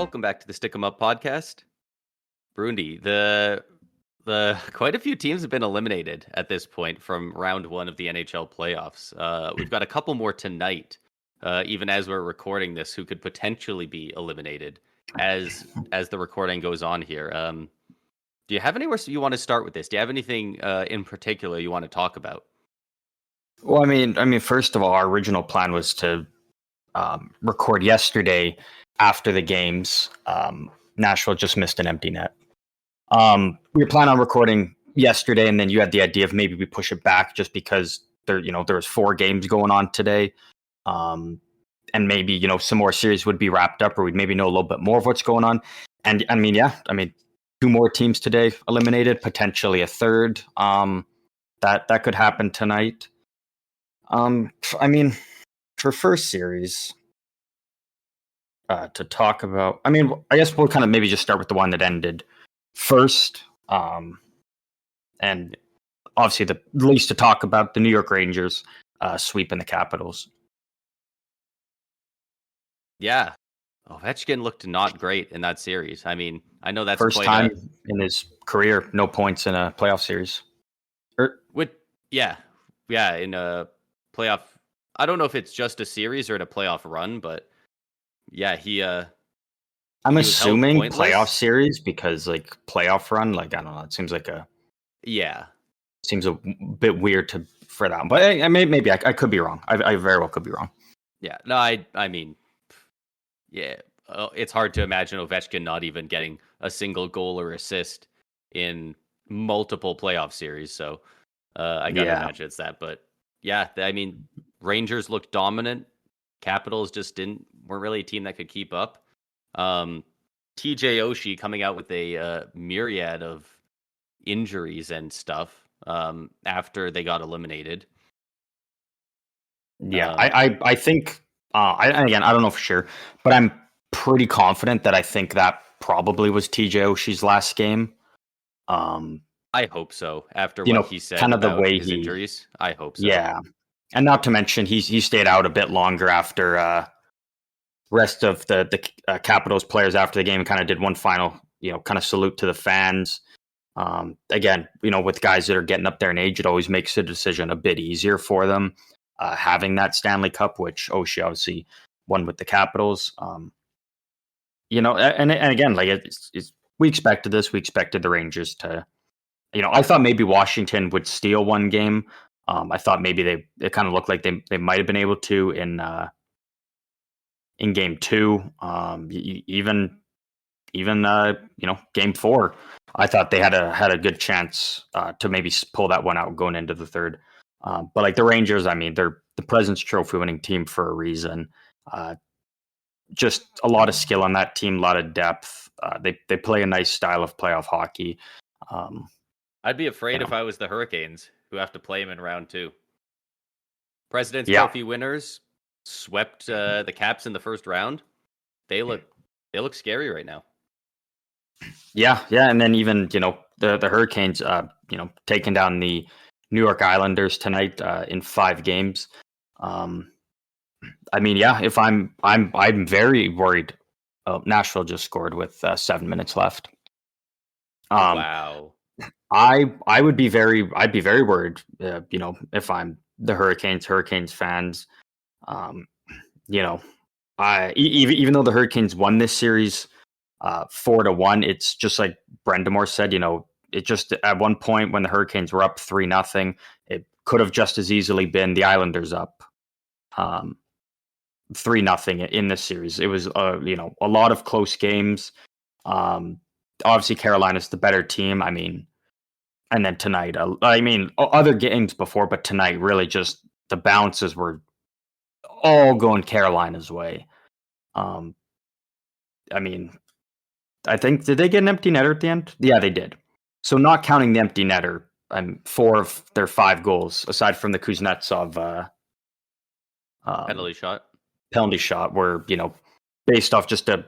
welcome back to the Stick 'em Up podcast. Brundi, the quite a few teams have been eliminated at this point from round one of the NHL playoffs. We've got a couple more tonight, even as we're recording this, who could potentially be eliminated as the recording goes on here. Do you have anywhere you want to start with this? Do you have anything in particular you want to talk about? Well, I mean, first of all, our original plan was to record yesterday after the games. Nashville just missed an empty net. We were planning on recording yesterday, and then you had the idea of maybe we push it back just because there was 4 games going on today, and maybe some more series would be wrapped up, or we'd maybe know a little bit more of what's going on. And I mean, 2 more teams today eliminated, potentially a third. That could happen tonight. I mean, for first series to talk about, I mean, I guess we'll kind of maybe just start with the one that ended first. And obviously the least to talk about, the New York Rangers sweeping the Capitals. Yeah. Ovechkin looked not great in that series. I mean, I know that's first time in his career, no points in a playoff series. In a playoff. I don't know if it's just a series or in a playoff run, but yeah, I'm assuming playoff series because playoff run, I don't know. It seems like seems a bit weird for that. But maybe I could be wrong. I very well could be wrong. Yeah, no, I mean, yeah, it's hard to imagine Ovechkin not even getting a single goal or assist in multiple playoff series. So I gotta imagine it's that. But yeah, I mean, Rangers looked dominant. Capitals just weren't really a team that could keep up. TJ Oshie coming out with a myriad of injuries and stuff after they got eliminated. Yeah, I think, again, I don't know for sure, but I'm pretty confident that I think that probably was TJ Oshie's last game. I hope so. After what he said kind of about the way his injuries, I hope so. Yeah, and not to mention he stayed out a bit longer after rest of the Capitals players after the game kind of did one final kind of salute to the fans. Again, with guys that are getting up there in age, it always makes the decision a bit easier for them. Having that Stanley Cup, which Oshie obviously won with the Capitals. And again, we expected this. We expected the Rangers to, I thought maybe Washington would steal one game. I thought maybe it kind of looked like they might have been able to in game 2. Even game 4, I thought they had a good chance to maybe pull that one out going into the third. But the Rangers, I mean, they're the President's Trophy winning team for a reason. Just a lot of skill on that team, a lot of depth. They play a nice style of playoff hockey. I'd be afraid if I was the Hurricanes, who have to play them in round 2. President's Trophy winners swept the Caps in the first round. They look scary right now. Yeah, and then even the Hurricanes, taking down the New York Islanders tonight in 5 games. I mean, if I'm very worried. Nashville just scored with 7 minutes left. Wow. I'd be very worried. If I'm the Hurricanes fans. Even though the Hurricanes won this series 4-1, it's just like Brendamore said. It just at one point when the Hurricanes were up 3-0, it could have just as easily been the Islanders up 3-0 in this series. It was a lot of close games. Obviously Carolina's the better team. I mean, and then tonight, other games before, but tonight really just the bounces were all going Carolina's way. I think, did they get an empty netter at the end? Yeah, they did. So not counting the empty netter, 4 of their 5 goals, aside from the Kuznetsov penalty shot, were based off just a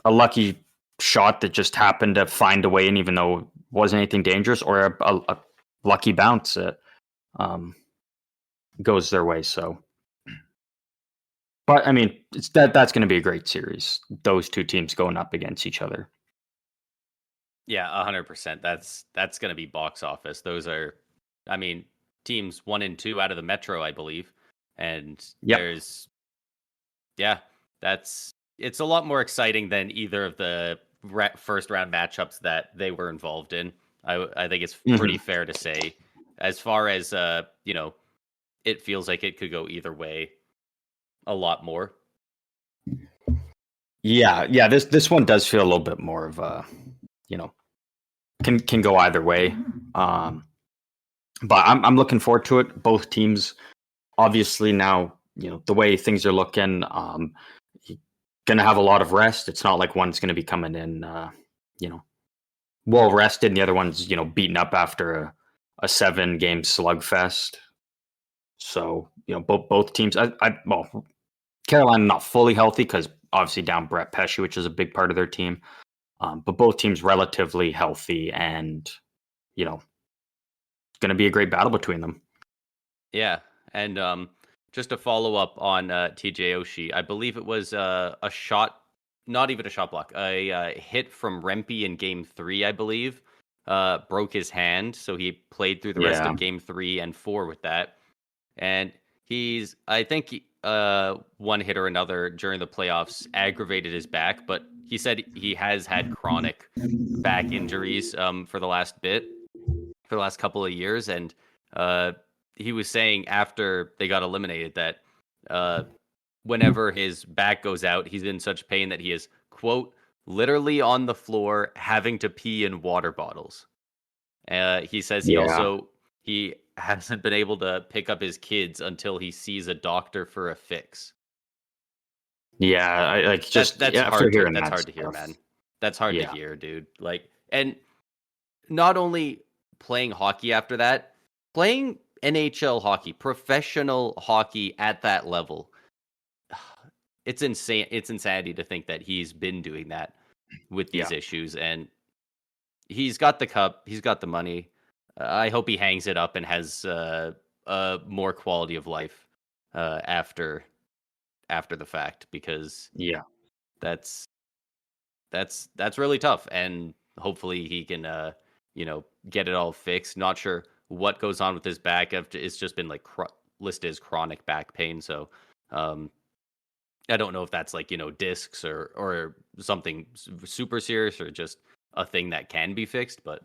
lucky shot that just happened to find a way in, even though it wasn't anything dangerous, or a lucky bounce that goes their way. So But I mean, that's going to be a great series. Those two teams going up against each other. Yeah, 100%. That's going to be box office. Those are, I mean, teams 1 and 2 out of the Metro, I believe, and Yep. it's a lot more exciting than either of the first round matchups that they were involved in. I think it's pretty fair to say, as far as it feels like it could go either way, a lot more. Yeah. This one does feel a little bit more of a, can go either way. But I'm looking forward to it. Both teams, obviously, now the way things are looking, going to have a lot of rest. It's not like one's going to be coming in, well rested, and the other one's beaten up after a 7-game slugfest. So both teams. Well, Carolina not fully healthy because obviously down Brett Pesce, which is a big part of their team. But both teams relatively healthy, and it's going to be a great battle between them. Yeah, and just to follow up on TJ Oshie, I believe it was a shot, not even a shot block, a hit from Rempe in Game 3, I believe, broke his hand, so he played through the rest of Game 3 and 4 with that. And I think one hit or another during the playoffs aggravated his back, but he said he has had chronic back injuries for the last couple of years, and he was saying after they got eliminated that whenever his back goes out, he's in such pain that he is, quote, literally on the floor having to pee in water bottles. He says he hasn't been able to pick up his kids until he sees a doctor for a fix. Yeah, that's hard to hear, man. That's hard to hear, dude. Like, and not only playing hockey after that, playing NHL hockey, professional hockey at that level. It's insane. It's insanity to think that he's been doing that with these issues, and he's got the cup, he's got the money. I hope he hangs it up and has a more quality of life after the fact, because that's really tough, and hopefully he can get it all fixed. Not sure what goes on with his back. It's just been like listed as chronic back pain, so I don't know if that's like discs or something super serious, or just a thing that can be fixed, but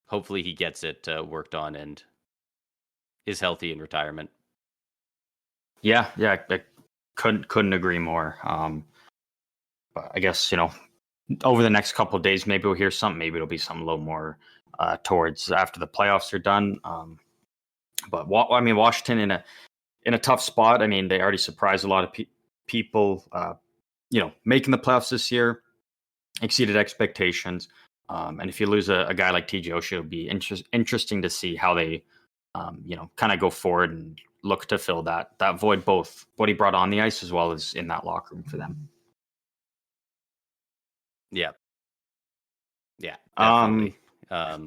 hopefully he gets it worked on and is healthy in retirement. Yeah, I couldn't agree more. But I guess over the next couple of days, maybe we'll hear something. Maybe it'll be something a little more towards after the playoffs are done. But Washington in a tough spot. I mean, they already surprised a lot of people. Making the playoffs this year, exceeded expectations. And if you lose a guy like TJ Oshie, it'll be interesting to see how they, kind of go forward and look to fill that void, both what he brought on the ice as well as in that locker room for them. Yeah, definitely.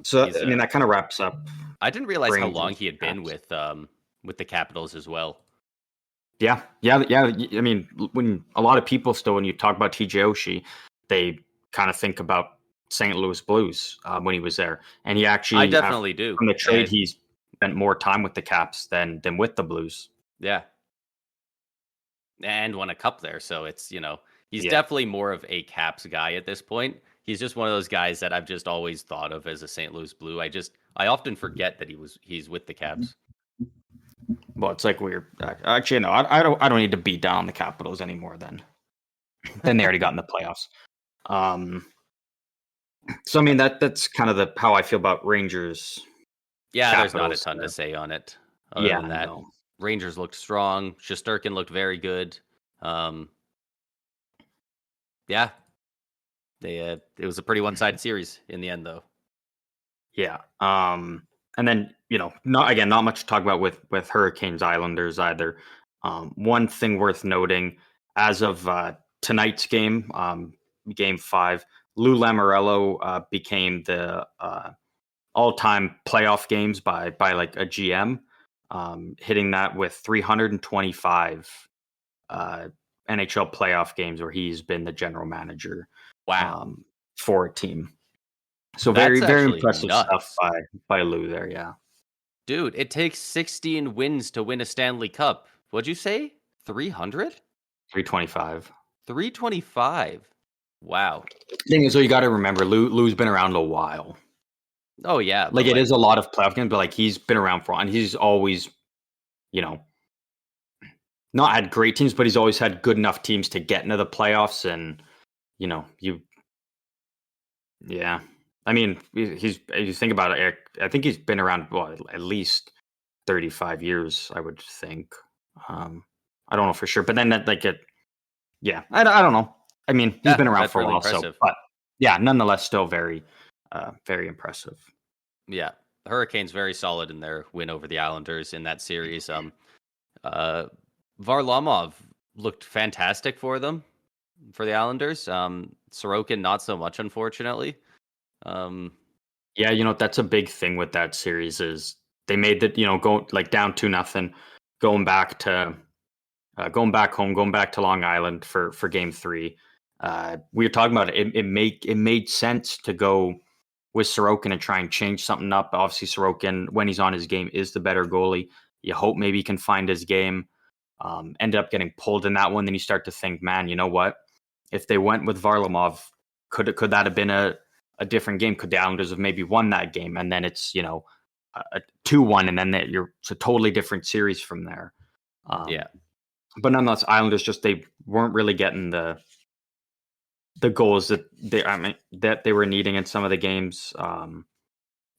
So I mean, that kind of wraps up. I didn't realize how long he had been with the Capitals as well. Yeah. I mean, when a lot of people still, when you talk about TJ Oshie, they kind of think about St. Louis Blues when he was there, and he actually, I definitely do. From the trade, he's spent more time with the Caps than with the Blues. Yeah, and won a cup there, so it's he's definitely more of a Caps guy at this point. He's just one of those guys that I've just always thought of as a St. Louis Blue. I often forget that he's with the Caps. Well, it's like weird. Actually, no, I don't need to beat down the Capitals anymore. Then they already got in the playoffs. So I mean that's kind of how I feel about Rangers. Yeah, Capitals, there's not a ton to say on it. Other than that, Rangers looked strong. Shesterkin looked very good. Yeah, it was a pretty one-sided series in the end, though. Yeah. And then not much to talk about with Hurricanes Islanders either. One thing worth noting, as of tonight's game, Game 5, Lou Lamoriello became the all-time playoff games by like a GM, hitting that with 325 NHL playoff games where he's been the general manager Wow. for a team. So That's very, very actually impressive stuff nuts. by Lou there. Yeah, Dude, it takes 16 wins to win a Stanley Cup. What'd you say? 300? 325. 325. Wow. Thing is, though, you got to remember, Lou's been around a while. Oh yeah, Like but it is like a lot of playoff games, but like he's been around for, and he's always, you know, not had great teams, but he's always had good enough teams to get into the playoffs. And yeah. I mean, he's you think about it, Eric, I think he's been around at least 35 years, I would think. I don't know for sure, but then yeah, I don't know. I mean, he's yeah, been around that's for a really while, so impressive. but yeah, nonetheless, still very, very impressive. Yeah. The Hurricanes very solid in their win over the Islanders in that series. Uh Varlamov looked fantastic for them, for the Islanders. Sorokin not so much, unfortunately. Um Yeah, that's a big thing with that series is they made that go like down 2-0, going back to going back home, going back to Long Island for Game 3. We were talking about it. It made sense to go with Sorokin and try and change something up. Obviously, Sorokin, when he's on his game, is the better goalie. You hope maybe he can find his game. Ended up getting pulled in that one. Then you start to think, man, you know what? If they went with Varlamov, could that have been a different game? Could the Islanders have maybe won that game? And then it's a 2-1, and then it's a totally different series from there. yeah. But nonetheless, Islanders they weren't really getting the goals that they were needing in some of the games. Kind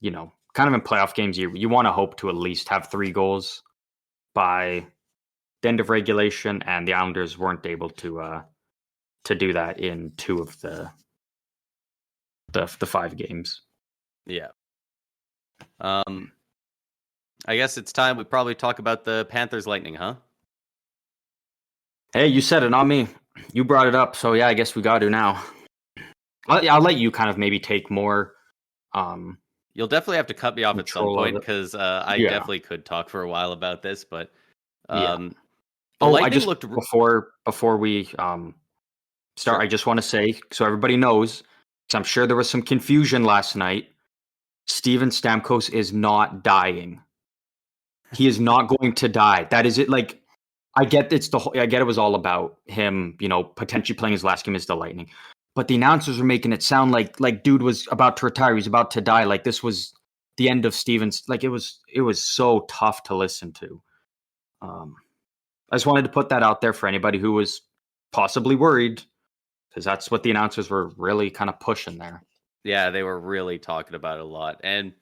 of in playoff games, you want to hope to at least have 3 goals by the end of regulation, and the Islanders weren't able to do that in 2 of the 5 games. Yeah. I guess it's time we probably talk about the Panthers Lightning, huh? Hey, you said it, not me. You brought it up, so yeah, I guess we got to now. I'll let you kind of maybe take more. You'll definitely have to cut me off at some Control of point it. because I Yeah. definitely could talk for a while about this, but Yeah. the I Lightning just looked before we start, Sure. I just want to say so everybody knows, because I'm sure there was some confusion last night. Steven Stamkos is not dying. He is not going to die. That is it. Like I get it was all about him, potentially playing his last game as the Lightning. But the announcers were making it sound like dude was about to retire. He was about to die. Like this was the end of Stevens. Like it was so tough to listen to. I just wanted to put that out there for anybody who was possibly worried, because that's what the announcers were really kind of pushing there. Yeah, they were really talking about it a lot, and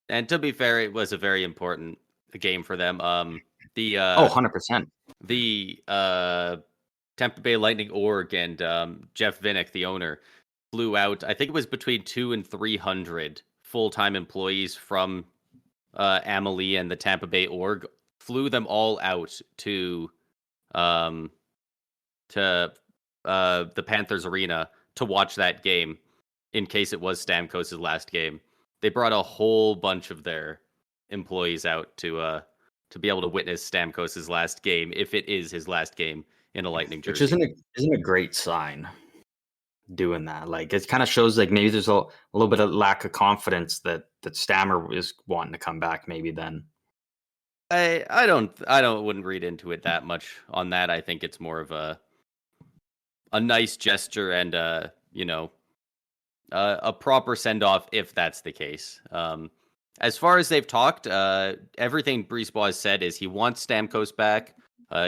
to be fair, it was a very important game for them. The 100%. the Tampa Bay Lightning org and Jeff Vinnick, the owner, flew out. I think it was between 200 and 300 full-time employees from Amalie and the Tampa Bay org, flew them all out to um, the Panthers arena to watch that game in case it was Stamkos' last game. They brought a whole bunch of their employees out to be able to witness Stamkos' last game, if it is his last game in a Lightning jersey. Which isn't a great sign doing that. Like it kind of shows like maybe there's a little bit of lack of confidence that Stammer is wanting to come back maybe then. I wouldn't read into it that much on that. I think it's more of a nice gesture and a proper send off if that's the case. As far as they've talked, everything Brisebois has said is he wants Stamkos back.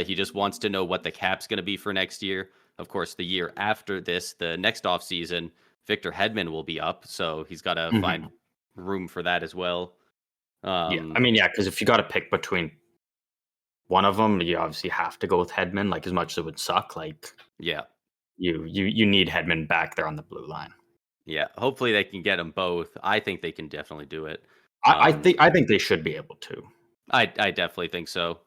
He just wants to know what the cap's going to be for next year. Of course, the year after this, the next offseason, Victor Hedman will be up, so he's got to find room for that as well. Because if you got to pick between one of them, you obviously have to go with Hedman. Like as much as it would suck, like yeah, you need Hedman back there on the blue line. Yeah, hopefully they can get them both. I think they can definitely do it. I think they should be able to. I definitely think so.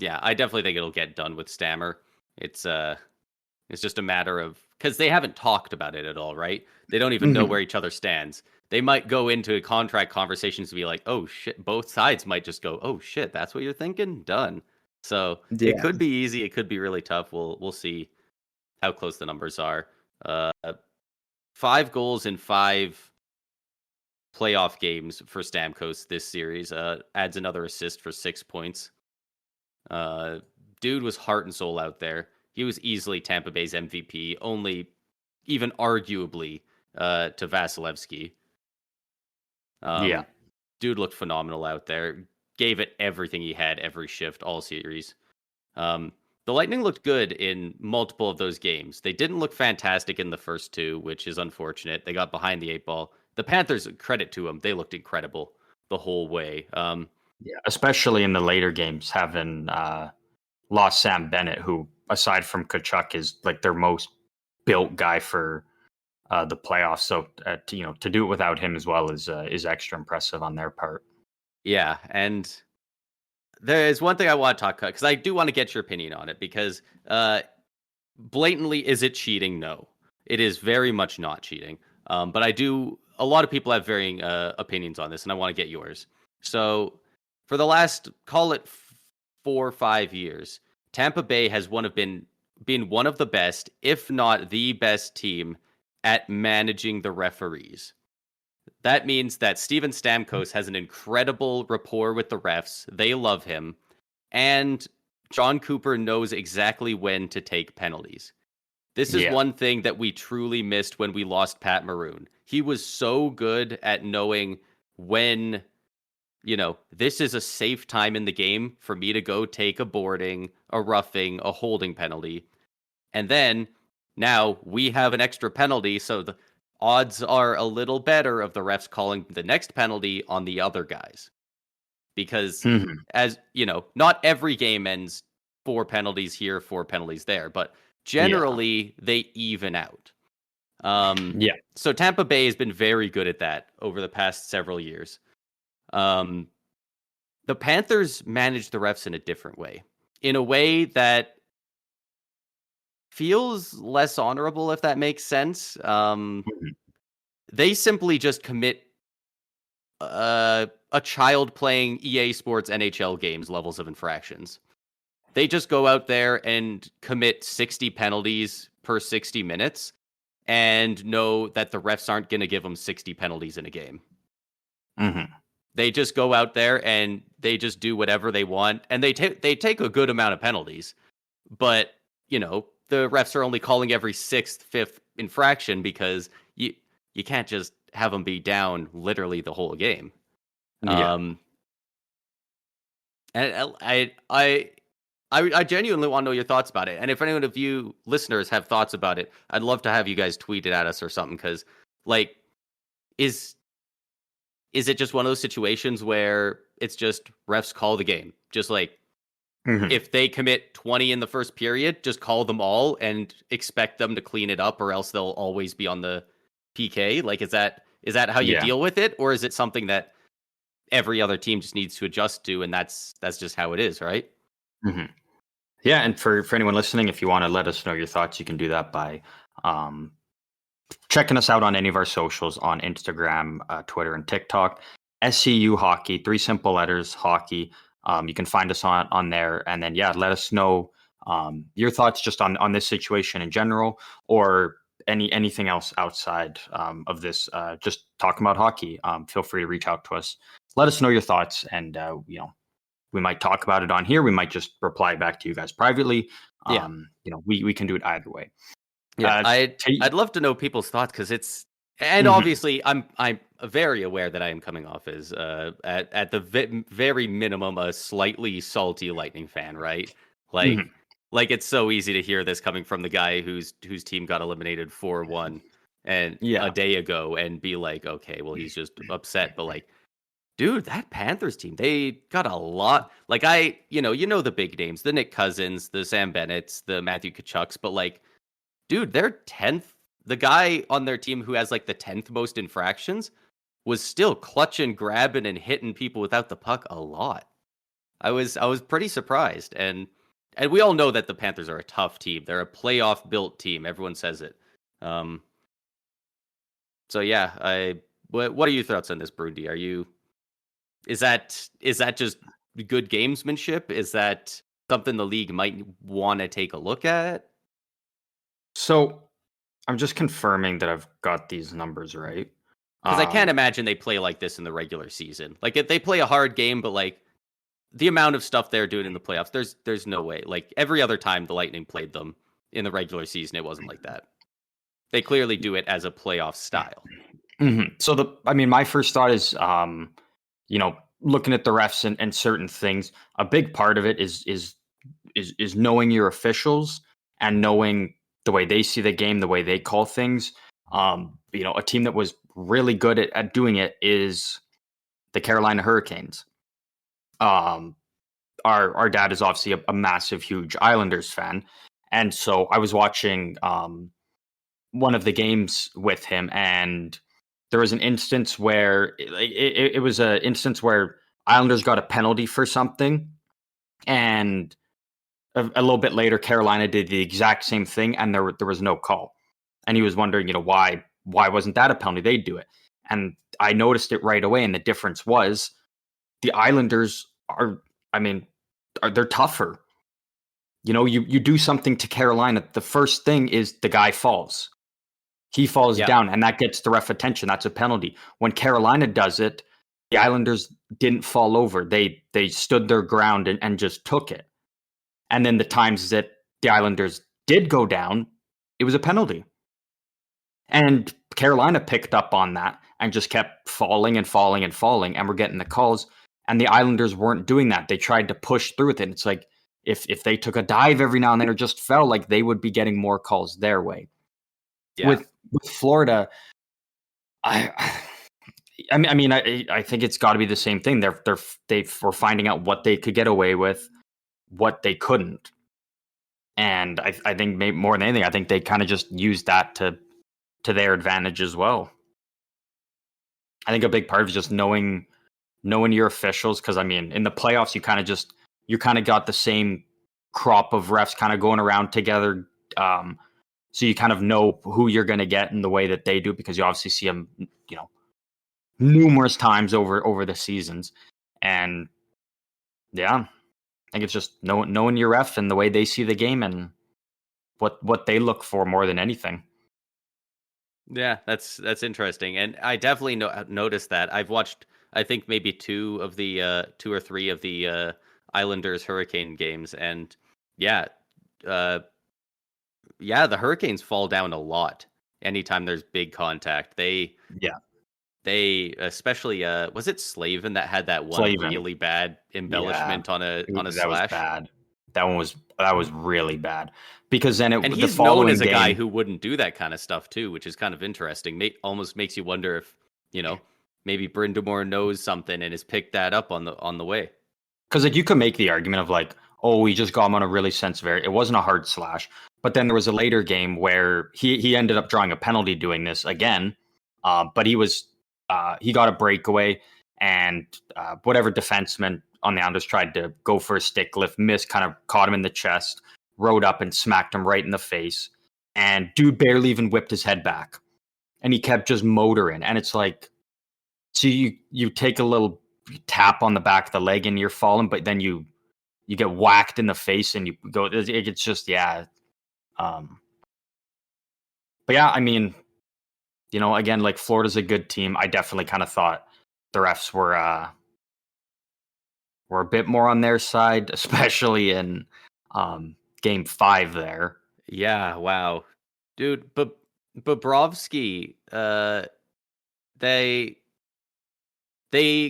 Yeah, I definitely think it'll get done with Stammer. It's just a matter of, because they haven't talked about it at all, right? They don't even know where each other stands. They might go into contract conversations to be like, oh shit, both sides might just go, oh shit, that's what you're thinking? Done. So it Yeah. could be easy. It could be really tough. We'll see how close the numbers are. Uh, 5 goals in 5 playoff games for Stamkos this series. Adds another assist for 6 points. Uh, Dude was heart and soul out there. He was easily Tampa Bay's MVP, only even arguably to Vasilevsky. Yeah. Dude looked phenomenal out there. Gave it everything he had every shift all series. Um, the Lightning looked good in multiple of those games. They didn't look fantastic in the first 2, which is unfortunate. They got behind the 8 ball. The Panthers, credit to them, they looked incredible the whole way. Yeah. Especially in the later games, having lost Sam Bennett, who, aside from Kachuk, is like their most built guy for the playoffs. So to do it without him as well is extra impressive on their part. Yeah, and there is one thing I want to talk about because I do want to get your opinion on it because blatantly, is it cheating? No, it is very much not cheating. But I do. A lot of people have varying opinions on this, and I want to get yours. So, for the last, call it 4 or 5 years, Tampa Bay has been one of the best, if not the best team at managing the referees. That means that Steven Stamkos has an incredible rapport with the refs. They love him. And John Cooper knows exactly when to take penalties. This is Yeah. one thing that we truly missed when we lost Pat Maroon. He was so good at knowing when, this is a safe time in the game for me to go take a boarding, a roughing, a holding penalty. And then now we have an extra penalty, so the odds are a little better of the refs calling the next penalty on the other guys. Because as not every game ends 4 penalties here, 4 penalties there, but generally they even out. Yeah. So Tampa Bay has been very good at that over the past several years. The Panthers manage the refs in a different way, in a way that feels less honorable, if that makes sense. They simply just commit a child playing EA Sports NHL games levels of infractions. They just go out there and commit 60 penalties per 60 minutes and know that the refs aren't going to give them 60 penalties in a game. They just go out there and they just do whatever they want, and they take a good amount of penalties. But, the refs are only calling every 6th, 5th infraction because you can't just have them be down literally the whole game. And I genuinely want to know your thoughts about it. And if anyone of you listeners have thoughts about it, I'd love to have you guys tweet it at us or something. Because, is it just one of those situations where it's just refs call the game? Just if they commit 20 in the first period, just call them all and expect them to clean it up, or else they'll always be on the PK. Is that how you deal with it, or is it something that every other team just needs to adjust to, and that's just how it is, right? Yeah, and for anyone listening, if you want to let us know your thoughts, you can do that by checking us out on any of our socials on Instagram, Twitter, and TikTok. SCU Hockey, 3 simple letters, hockey. You can find us on there, and then let us know your thoughts just on this situation in general, or anything else outside of this. Just talking about hockey. Feel free to reach out to us. Let us know your thoughts, and we might talk about it on here. We might just reply back to you guys privately. We can do it either way. Yeah, I'd love to know people's thoughts, because it's, and obviously I'm very aware that I am coming off as at the very minimum a slightly salty Lightning fan, right? Like it's so easy to hear this coming from the guy whose team got eliminated 4-1 and a day ago, and be like, okay, well, he's just upset. But dude, that Panthers team, they got a lot. You know the big names, the Nick Cousins, the Sam Bennetts, the Matthew Tkachuks, but dude, they're 10th. The guy on their team who has the 10th most infractions was still clutching, grabbing, and hitting people without the puck a lot. I was pretty surprised, and we all know that the Panthers are a tough team. They're a playoff built team. Everyone says it. So yeah, what are your thoughts on this, Brundy? Is that just good gamesmanship? Is that something the league might want to take a look at? So I'm just confirming that I've got these numbers right. Because I can't imagine they play like this in the regular season. Like if they play a hard game, but like the amount of stuff they're doing in the playoffs, there's no way. Like every other time the Lightning played them in the regular season, it wasn't like that. They clearly do it as a playoff style. So my first thought is, looking at the refs and certain things. A big part of it is knowing your officials and knowing the way they see the game, the way they call things. A team that was really good at doing it is the Carolina Hurricanes. Our dad is obviously a massive, huge Islanders fan, and so I was watching one of the games with him, and there was an instance where it was an instance where Islanders got a penalty for something, and a little bit later, Carolina did the exact same thing, and there was no call. And he was wondering, why wasn't that a penalty? They'd do it, and I noticed it right away. And the difference was the Islanders they're tougher. You do something to Carolina, the first thing is the guy falls. He falls down, and that gets the ref attention. That's a penalty. When Carolina does it, the Islanders didn't fall over. They stood their ground and just took it. And then the times that the Islanders did go down, it was a penalty. And Carolina picked up on that and just kept falling and falling and falling, and we're getting the calls. And the Islanders weren't doing that. They tried to push through with it. It's like if they took a dive every now and then or just fell, like they would be getting more calls their way. Yeah. With Florida, I think it's got to be the same thing. They were finding out what they could get away with, what they couldn't, and I think maybe more than anything, I think they kind of just used that to their advantage as well. I think a big part of it is just knowing your officials, because in the playoffs you kind of got the same crop of refs kind of going around together. So you kind of know who you're going to get in the way that they do, because you obviously see them, numerous times over the seasons. And yeah, I think it's just knowing your ref and the way they see the game and what they look for more than anything. Yeah, that's interesting, and I definitely noticed that. I've watched, I think maybe two or three of the Islanders Hurricane games, and the Hurricanes fall down a lot anytime there's big contact. They especially was it Slavin that had that one really bad embellishment on a slash? That was bad. That was really bad, because then and he's known as a guy who wouldn't do that kind of stuff too, which is kind of interesting. Almost makes you wonder if maybe Brind'Amour knows something and has picked that up on the way. Because you could make the argument of like, oh, we just got him on a really sensitive area. It wasn't a hard slash. But then there was a later game where he ended up drawing a penalty doing this again. But he got a breakaway, and whatever defenseman on the Islanders tried to go for a stick lift, missed, kind of caught him in the chest, rode up and smacked him right in the face. And dude barely even whipped his head back. And he kept just motoring. And it's like, so you take a little tap on the back of the leg and you're falling, but then you get whacked in the face and you go, it's just, yeah. But yeah, again, like Florida's a good team. I definitely kind of thought the refs were a bit more on their side, especially in Game 5 there. Yeah, wow, dude. But Bobrovsky, they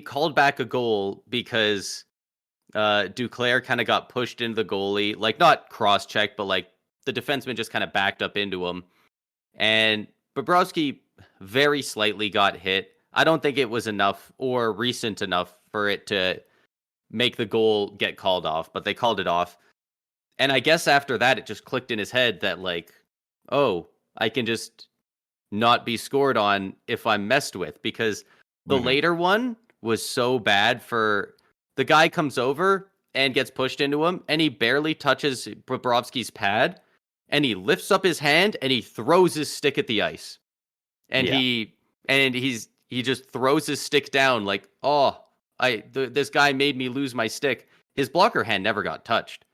called back a goal because Duclair kind of got pushed into the goalie, like not cross-checked, but like the defenseman just kind of backed up into him, and Bobrovsky very slightly got hit. I don't think it was enough or recent enough for it to make the goal get called off, but they called it off. And I guess after that, it just clicked in his head that like, oh, I can just not be scored on if I'm messed with, because the later one was so bad. For the guy comes over and gets pushed into him, and he barely touches Bobrovsky's pad, and he lifts up his hand and he throws his stick at the ice. And he just throws his stick down like, oh, this guy made me lose my stick. His blocker hand never got touched.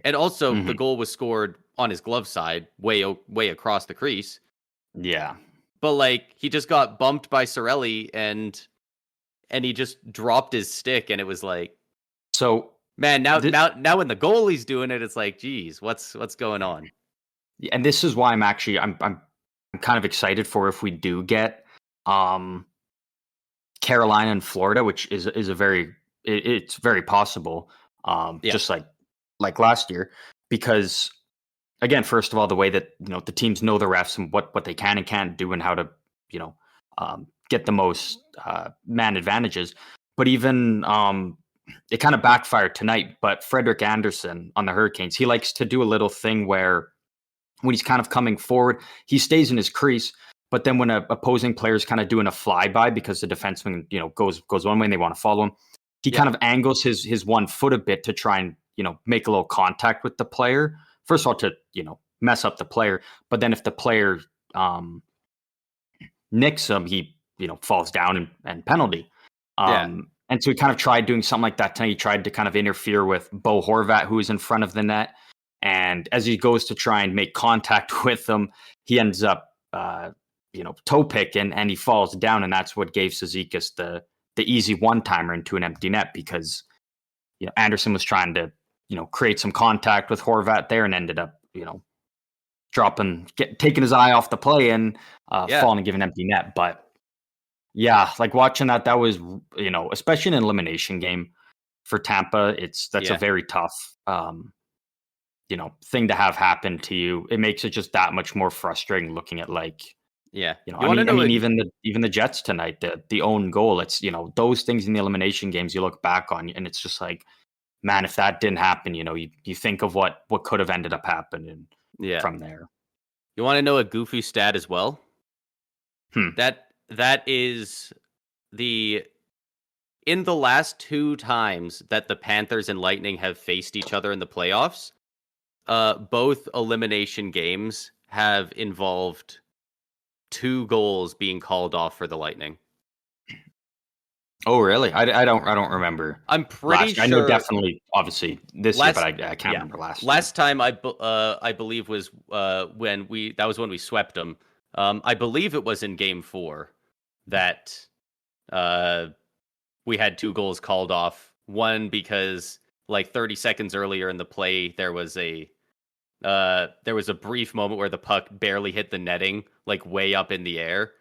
And also, the Mhm. goal was scored on his glove side, way across the crease. Yeah. But like, he just got bumped by Sorelli, and he just dropped his stick, and it was like, So man, now th- now now when the goalie's doing it, it's like, geez, what's going on? and this is why I'm kind of excited for if we do get um Carolina and Florida, which is a very it's very possible. Yeah, Just like last year, because again, first of all, the way that the teams know the refs and what they can and can't do and how to you know get the most man advantages. But even it kind of backfired tonight. But Frederick Anderson on the Hurricanes, he likes to do a little thing where when he's kind of coming forward, he stays in his crease. But then when a opposing player is kind of doing a flyby because the defenseman, goes one way and they want to follow him, he yeah, kind of angles his 1 foot a bit to try and make a little contact with the player. First of all, to mess up the player, but then if the player nicks him, he falls down and penalty. yeah, And so he kind of tried doing something like that tonight. He tried to kind of interfere with Bo Horvat, who is in front of the net. And as he goes to try and make contact with him, he ends up, toe picking and he falls down. And that's what gave Cizikas the easy one-timer into an empty net because, Anderson was trying to, create some contact with Horvat there and ended up, taking his eye off the play and yeah, falling and giving an empty net. But yeah, like watching that was, especially in an elimination game for Tampa, that's a yeah, very tough, thing to have happen to you. It makes it just that much more frustrating looking at like, yeah. I You want to mean, know? even the Jets tonight, the own goal. It's those things in the elimination games you look back on, and it's just like, man, if that didn't happen, you think of what could have ended up happening Yeah, from there. you want to know a goofy stat as well? Hmm. That is the in the last two times that the Panthers and Lightning have faced each other in the playoffs, both elimination games have involved two goals being called off for the Lightning. Oh, really? I don't remember I'm pretty last year. I know sure definitely, obviously this year, but last I can't yeah, remember last year. last time I believe was when we swept them. I believe it was in Game 4 that uh we had two goals called off. One because like 30 seconds earlier in the play there was a brief moment where the puck barely hit the netting, like way up in the air.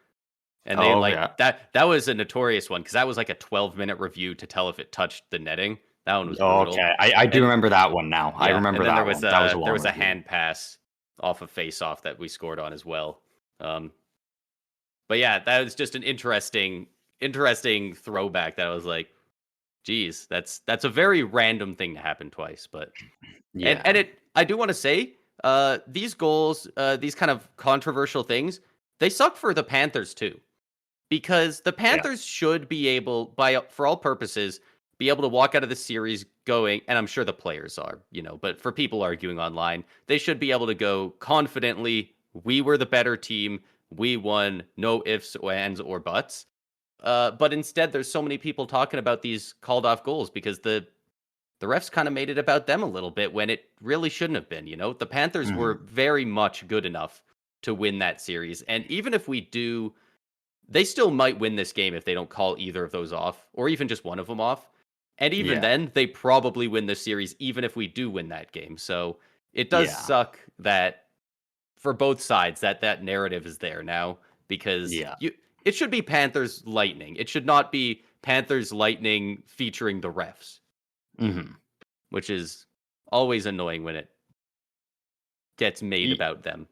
And they Oh like yeah. that was a notorious one because that was like a 12-minute review to tell if it touched the netting. That one was Oh, brutal. okay. I do And remember that one now. I yeah, and remember then that one. That was a there long was a review. hand pass off of face off that we scored on as well. Um, but yeah, that was just an interesting throwback that I was like, geez, that's a very random thing to happen twice. But and Yeah. it I do want to say, these goals, these kind of controversial things, they suck for the Panthers too. Because the Yeah. Panthers should be able, for all purposes, be able to walk out of the series going, and I'm sure the players are, but for people arguing online, they should be able to go confidently, we were the better team, we won, no ifs, ands, or buts. But instead, there's so many people talking about these called off goals because the refs kind of made it about them a little bit when it really shouldn't have been. The Panthers were Mhm. very much good enough to win that series, and even if we do, they still might win this game if they don't call either of those off, or even just one of them off. And even Yeah. then, they probably win the series, even if we do win that game. So it does Yeah. suck that for both sides that narrative is there now because Yeah. it should be Panthers Lightning. It should not be Panthers Lightning featuring the refs, Mhm. which is always annoying when it gets made Y about them.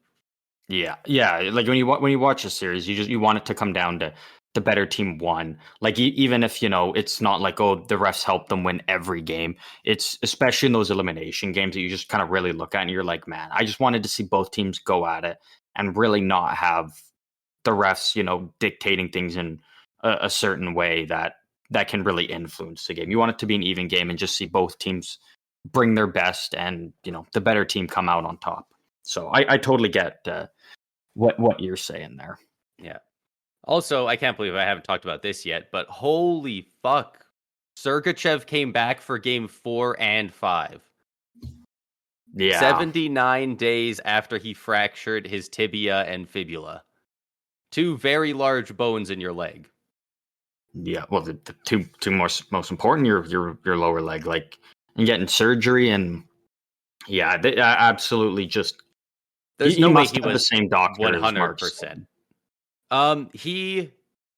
Yeah. Yeah, like, when you watch a series, you want it to come down to the better team won. Like, even if, it's not like, "Oh, the refs helped them win every game." It's especially in those elimination games that you just kinda really look at and you're like, "Man, I just wanted to see both teams go at it and really not have the refs, dictating things in a certain way that can really influence the game." You want it to be an even game and just see both teams bring their best and, the better team come out on top. So I totally get what you're saying there. Yeah. Also, I can't believe I haven't talked about this yet, but holy fuck. Sergachev came back for game 4 and 5. Yeah. 79 days after he fractured his tibia and fibula. Two very large bones in your leg. Yeah. Well, the two most important, your lower leg, like, and getting surgery, and yeah, they absolutely just There's he no way must he have the was same doctor as Mark 100%. said.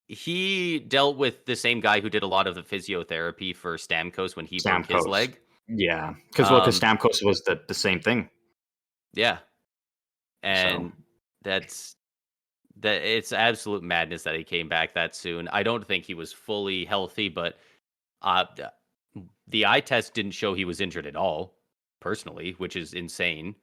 He dealt with the same guy who did a lot of the physiotherapy for Stamkos when he broke his Stamkos. leg. Yeah, because Um, Stamkos was the same thing. yeah, So and that's that. It's absolute madness that he came back that soon. I don't think he was fully healthy, but uh, the eye test didn't show he was injured at all, personally, which is insane.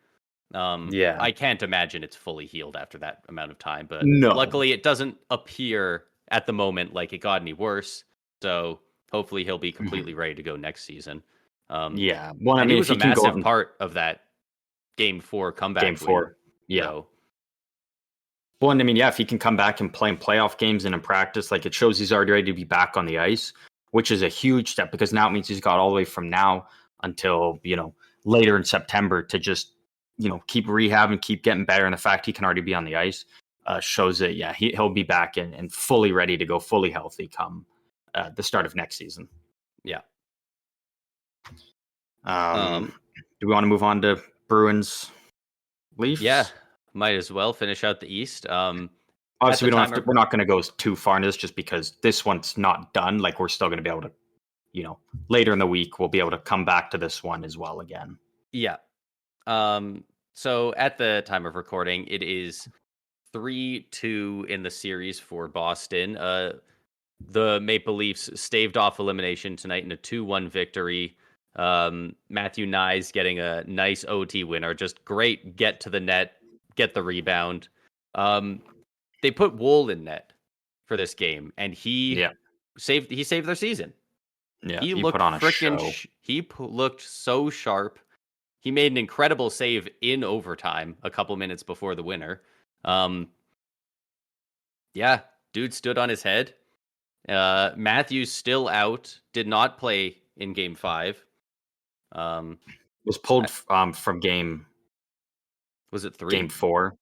yeah, I can't imagine it's fully healed after that amount of time, but no, luckily it doesn't appear at the moment like it got any worse. So hopefully he'll be completely mhm. ready to go next season. Um, Yeah. Well, I and he mean, if was he a can go out massive in part of that game 4 game comeback win. 4, yeah. So Well, and I mean, yeah, if he can come back and play in playoff games and in practice, like, it shows he's already ready to be back on the ice, which is a huge step because now it means he's got all the way from now until, later in September to just, keep rehabbing, keep getting better. And the fact he can already be on the ice shows that, yeah, he'll be back and fully ready to go, fully healthy come the start of next season. yeah. Um, Um, do we want to move on to Bruins yeah, Leafs? might as well finish out the East. At Obviously, the we don't have time to. of We're not going to go too far into this, just because this one's not done. Like, we're still going to be able to, later in the week, we'll be able to come back to this one as well again. yeah. So at the time of recording, it is 3-2 in the series for Boston. The Maple Leafs staved off elimination tonight in a 2-1 victory. Matthew Nyes getting a nice OT winner. Just great get to the net, get the rebound. They put Wool in net for this game, and Yeah, he saved their season. yeah. He He put looked on a freaking show. looked so sharp. He made an incredible save in overtime a couple minutes before the winner. Um, yeah, dude stood on his head. Matthews still out, did not play in game 5. Um, Was I- pulled from was it game 3? 4.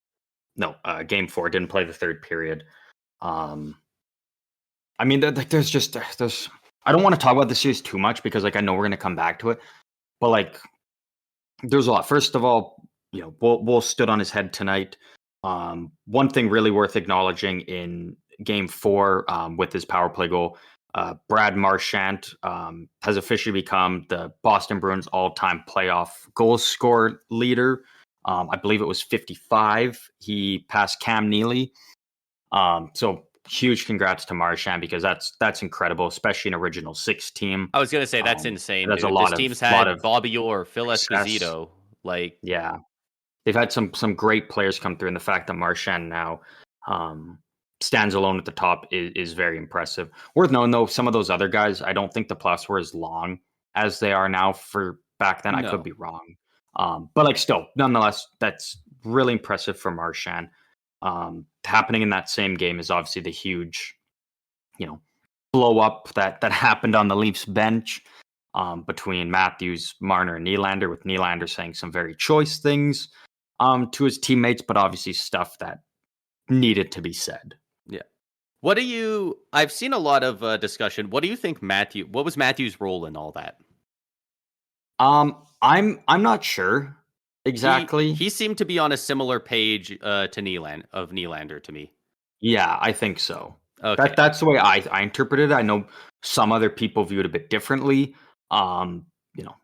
No, game 4, didn't play the third period. Um, I mean, like, there's. I don't want to talk about the series too much because, like, I know we're going to come back to it, but, like, there's a lot. First of all, Bull stood on his head tonight. One thing really worth acknowledging in game 4, with his power play goal, Brad Marchand has officially become the Boston Bruins all-time playoff goal scorer leader. I believe it was 55. He passed Cam Neely. So huge congrats to Marchand, because that's incredible, especially an original 6 team. I was gonna say that's insane, That's a dude. This lot team's of had Bobby Orr, Phil success. Esposito. Like, Yeah, they've had some great players come through, and the fact that Marchand now um, stands alone at the top is very impressive. Worth knowing, though, some of those other guys, I don't think the playoffs were as long as they are now for back then. I could no, be wrong, but, like, still, nonetheless, that's really impressive for Marchand. Happening in that same game is obviously the huge, blow up that happened on the Leafs bench. Between Matthews, Marner, and Nylander, with Nylander saying some very choice things to his teammates, but obviously stuff that needed to be said. yeah. I've seen a lot of discussion. What do you think what was Matthews' role in all that? I'm not sure exactly. He seemed to be on a similar page to Nylander to me. Yeah, I think so. Okay. That's the way I interpreted it. I know some other people view it a bit differently. Um, you know,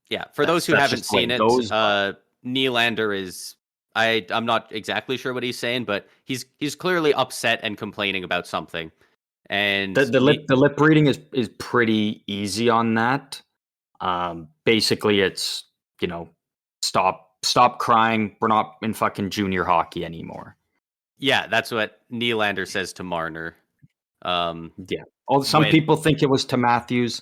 Yeah, for those who that's haven't just the way seen it it, goes. But Nylander is I'm not exactly sure what he's saying, but he's clearly upset and complaining about something. And the lip reading is pretty easy on that. Basically, it's, stop crying. We're not in fucking junior hockey anymore. yeah, that's what Nylander says to Marner. Yeah. Some When people think it was to Matthews,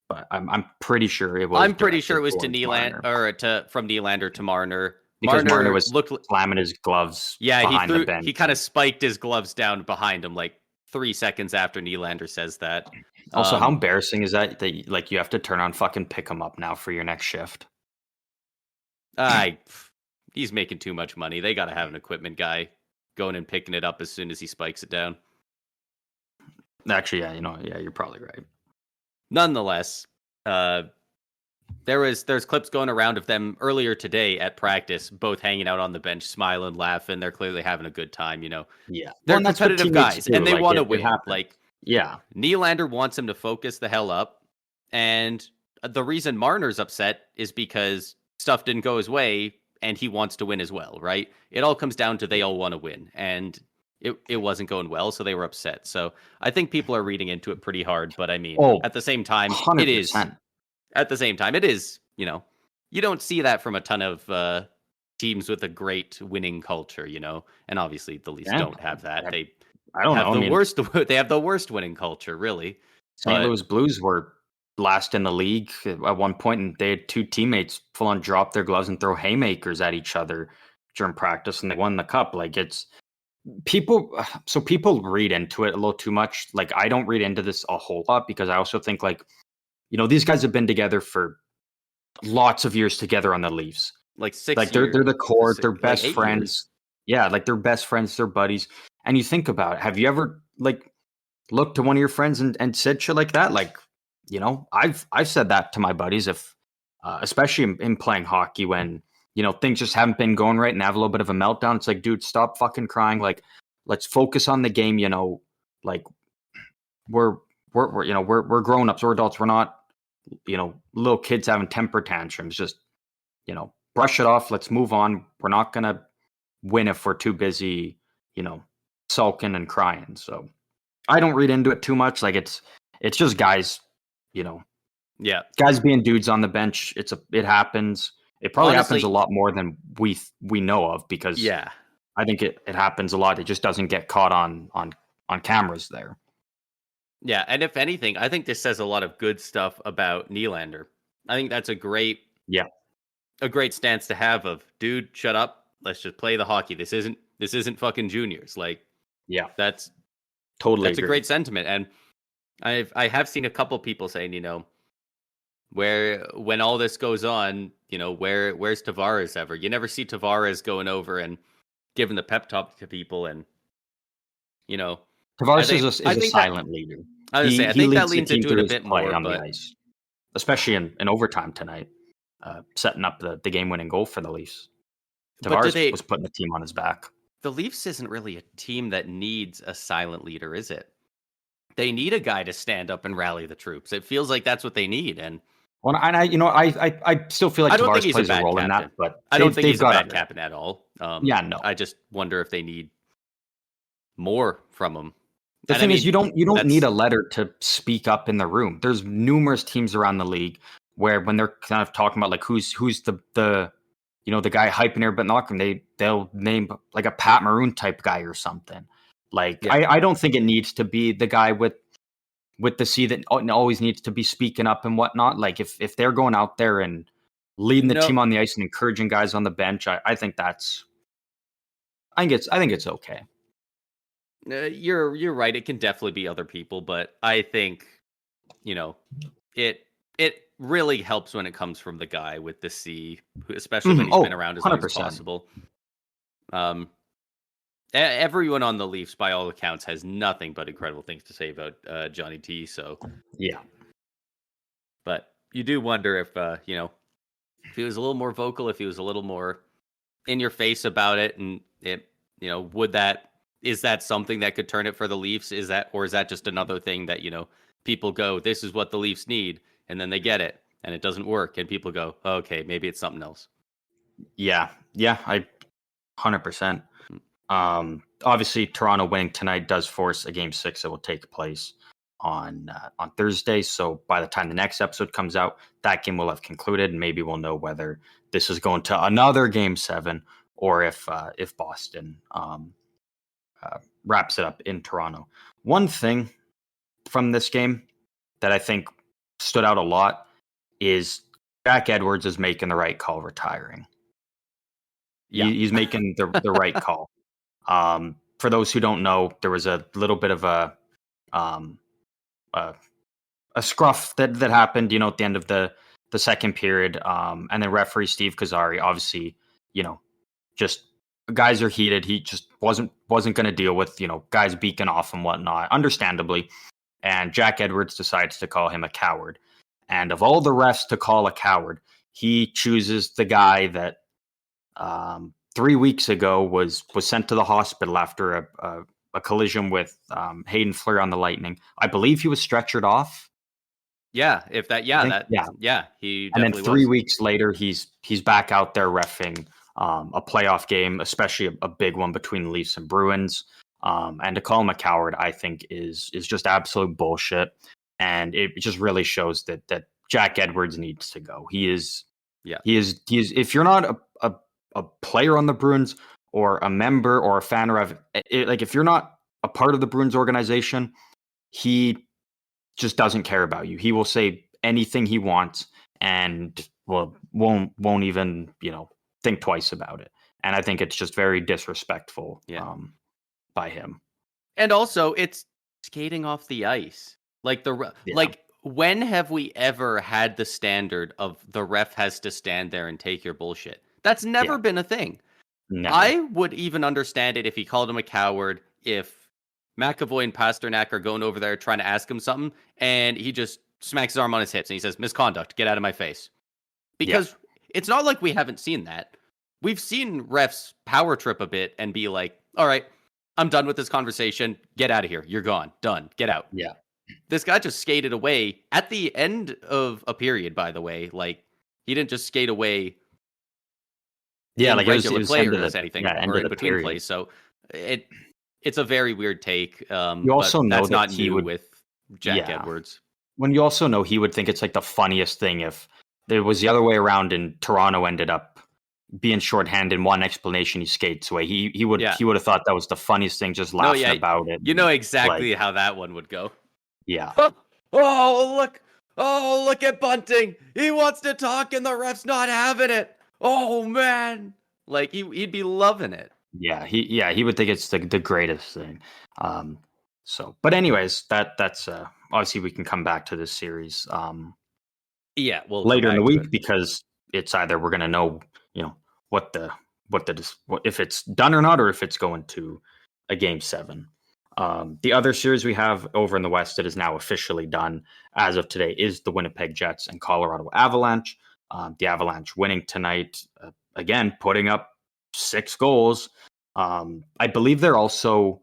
but I'm pretty sure it was I'm pretty sure directed it was to towards Nylander, Marner, or to from Nylander to Marner. because Marner Marner was looked slamming his gloves Yeah, behind the bench. he kind of spiked his gloves down behind him like 3 seconds after Nylander says that. Also, how Um, embarrassing is that like, you have to turn on fucking Pick 'em Up now for your next shift? He's making too much money. They got to have an equipment guy going and picking it up as soon as he spikes it down. Actually, yeah, you're probably right. Nonetheless, there's clips going around of them earlier today at practice, both hanging out on the bench, smiling, laughing. They're clearly having a good time. Yeah, They're competitive guys, and they want to win. Yeah, Nylander wants him to focus the hell up, and the reason Marner's upset is because stuff didn't go his way, and he wants to win as well, right? It all comes down to they all want to win, and it wasn't going well, so they were upset. So I think people are reading into it pretty hard, but I mean, at the same time, 100%. it is. At the same time, it is, you don't see that from a ton of teams with a great winning culture, and obviously the Leafs don't have that. They have the worst winning culture, really. St. Louis Blues were last in the league at one point, and they had two teammates full on drop their gloves and throw haymakers at each other during practice, and they won the cup. Like, it's people read into it a little too much. Like, I don't read into this a whole lot because I also think, like, these guys have been together for lots of years together on the Leafs. Like 6 like years. They're the core, they're best like friends. Years. Yeah, like they're best friends, they're buddies. And you think about it, have you ever like looked to one of your friends and said shit like that? Like, I've said that to my buddies, if especially in playing hockey, when things just haven't been going right and have a little bit of a meltdown. It's like, dude, stop fucking crying. Like, let's focus on the game. Like we're grown ups, we're adults. We're not little kids having temper tantrums. Just brush it off. Let's move on. We're not gonna win if we're too busy sulking and crying. So I don't read into it too much. Like, it's just guys, guys being dudes on the bench. It happens. It probably happens a lot more than we know of, because I think it happens a lot. It just doesn't get caught on cameras there. Yeah, and if anything, I think this says a lot of good stuff about Nylander. I think that's a great stance to have of, dude, shut up. Let's just play the hockey. This isn't fucking juniors. Like, that's totally a great sentiment. And I have seen a couple people saying, when all this goes on, where's Tavares ever? You never see Tavares going over and giving the pep talk to people, and Tavares is a silent leader. I think that leans into it a bit more on the ice, especially in overtime tonight, setting up the game-winning goal for the Leafs. Tavares was putting the team on his back. The Leafs isn't really a team that needs a silent leader, is it? They need a guy to stand up and rally the troops. It feels like that's what they need. And I still feel like Tavares plays a role in that, but I don't think he's a bad captain at all. No. I just wonder if they need more from him. The thing is, you don't need a letter to speak up in the room. There's numerous teams around the league where, when they're kind of talking about like who's the the guy hyping everybody, they'll name like a Pat Maroon type guy or something. Like, I don't think it needs to be the guy with the C that always needs to be speaking up and whatnot. Like, if they're going out there and leading the team on the ice and encouraging guys on the bench, I think it's okay. You're right. It can definitely be other people, but I think it really helps when it comes from the guy with the C, especially when he's been around as long as possible. Everyone on the Leafs, by all accounts, has nothing but incredible things to say about Johnny T. So but you do wonder if if he was a little more vocal, if he was a little more in your face about it, and it is that something that could turn it for the Leafs? Is that just another thing that people go, this is what the Leafs need, and then they get it and it doesn't work, and people go, oh, okay, maybe it's something else. I 100%. Obviously, Toronto winning tonight does force a Game 6 that will take place on Thursday. So by the time the next episode comes out, that game will have concluded, and maybe we'll know whether this is going to another Game 7 or if Boston wraps it up in Toronto. One thing from this game that I think stood out a lot is Jack Edwards is making the right call retiring. He's making the right call. For those who don't know, there was a little bit of a scruff that happened, at the end of the the second period. And then referee Steve Kazari, obviously, just guys are heated. He just wasn't going to deal with, guys beaking off and whatnot, understandably. And Jack Edwards decides to call him a coward. And of all the refs to call a coward, he chooses the guy that 3 weeks ago was sent to the hospital after a collision with Hayden Fleury on the Lightning. I believe he was stretchered off. Yeah, he definitely and then was. 3 weeks later, he's back out there reffing a playoff game, especially a big one between Leafs and Bruins. And to call him a coward, I think is just absolute bullshit. And it just really shows that Jack Edwards needs to go. He is. If you're not a player on the Bruins or a member or a fan or if you're not a part of the Bruins organization, he just doesn't care about you. He will say anything he wants and won't even, think twice about it. And I think it's just very disrespectful by him. And also it's skating off the ice. When have we ever had the standard of the ref has to stand there and take your bullshit? That's never been a thing. Never. I would even understand it if he called him a coward, if McAvoy and Pasternak are going over there trying to ask him something, and he just smacks his arm on his hips and he says, misconduct, get out of my face. Because it's not like we haven't seen that. We've seen refs power trip a bit and be like, all right, I'm done with this conversation. Get out of here. You're gone. Done. Get out. Yeah. This guy just skated away at the end of a period, by the way. Like, he didn't just skate away. Yeah, like regular it was player end of does the, anything yeah, end or of in the between period. plays. So it's a very weird take. You also but know that's that not he new would- with Jack Yeah. Edwards. When you also know he would think it's like the funniest thing if it was the other way around and Toronto ended up being shorthanded. One explanation, he skates away. He would have thought that was the funniest thing, just laughing about it. You know exactly how that one would go. Yeah. Oh, look at Bunting. He wants to talk and the ref's not having it. Oh, man. Like, he'd be loving it. Yeah, he would think it's the greatest thing. But anyways, that's obviously we can come back to this series We'll later in the week because it's either we're gonna know, what if it's done or not, or if it's going to a game 7. The other series we have over in the West that is now officially done as of today is the Winnipeg Jets and Colorado Avalanche. The Avalanche winning tonight, again putting up 6 goals. I believe they're also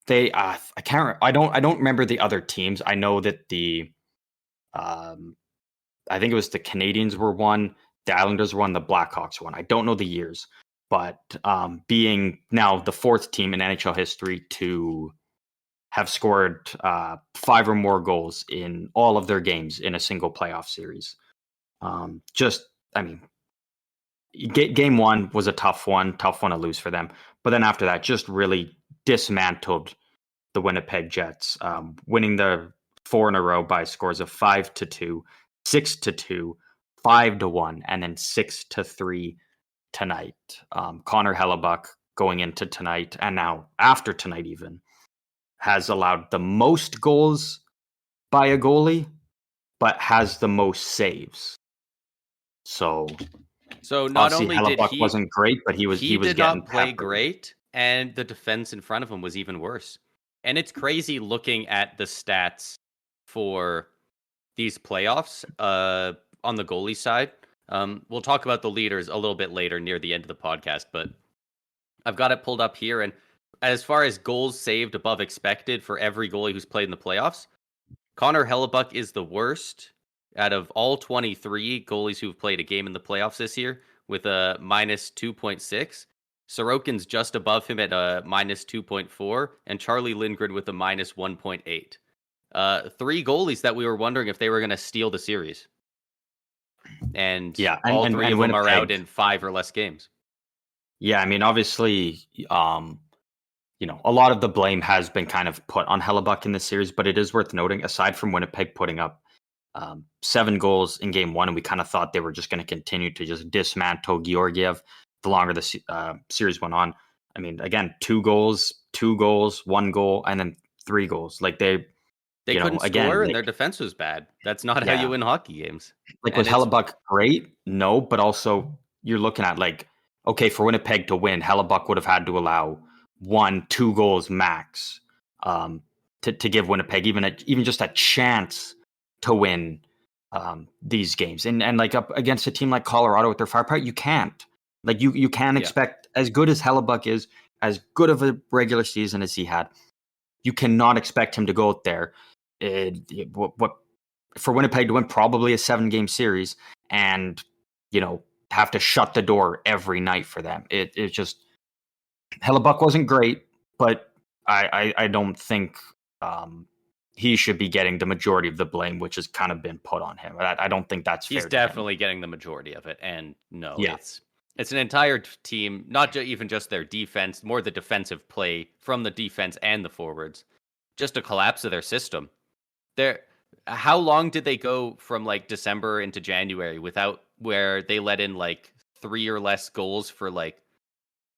I don't remember the other teams. I know that I think it was the Canadiens were one, the Islanders were one, the Blackhawks were one. I don't know the years, but being now the 4th team in NHL history to have scored 5 or more goals in all of their games in a single playoff series. Game 1 was a tough one to lose for them. But then after that, just really dismantled the Winnipeg Jets, winning the 4 in a row by scores of 5-2, 6-2, 5-1, and then 6-3 tonight. Connor Hellebuck going into tonight, and now after tonight even, has allowed the most goals by a goalie, but has the most saves. So not only Hellebuck did wasn't great, but he was did getting not play peppered. great, and the defense in front of him was even worse. And it's crazy looking at the stats for these playoffs on the goalie side. We'll talk about the leaders a little bit later near the end of the podcast, but I've got it pulled up here. And as far as goals saved above expected for every goalie who's played in the playoffs, Connor Hellebuck is the worst out of all 23 goalies who've played a game in the playoffs this year with a minus 2.6. Sorokin's just above him at a minus 2.4, and Charlie Lindgren with a minus 1.8. 3 goalies that we were wondering if they were going to steal the series. And all 3 of them are out in 5 or less games. Yeah, I mean, obviously, a lot of the blame has been kind of put on Hellebuck in this series, but it is worth noting, aside from Winnipeg putting up 7 goals in game 1, and we kind of thought they were just going to continue to just dismantle Georgiev the longer the series went on. I mean, again, 2 goals, 1 goal, and then 3 goals. Like They couldn't again, score and their defense was bad. That's not how you yeah, win hockey games. like was And it's Hellebuck great? No, but also you're looking at like, okay, for Winnipeg to win, Hellebuck would have had to allow 1, 2 goals max um, to give Winnipeg even just a chance to win these games. And like up against a team like Colorado with their firepower, you can't. Like you can't yeah. expect as good as Hellebuck is, as good of a regular season as he had. You cannot expect him to go out there. What for Winnipeg to win probably a 7-game series and have to shut the door every night for them. It just Hellebuck wasn't great, but I don't think he should be getting the majority of the blame, which has kind of been put on him. I don't think that's He's fair to him. definitely getting the majority of it. And no, Yeah. it's an entire team, not even just their defense, more the defensive play from the defense and the forwards. Just a collapse of their system. How long did they go from like December into January without where they let in like 3 or less goals for like,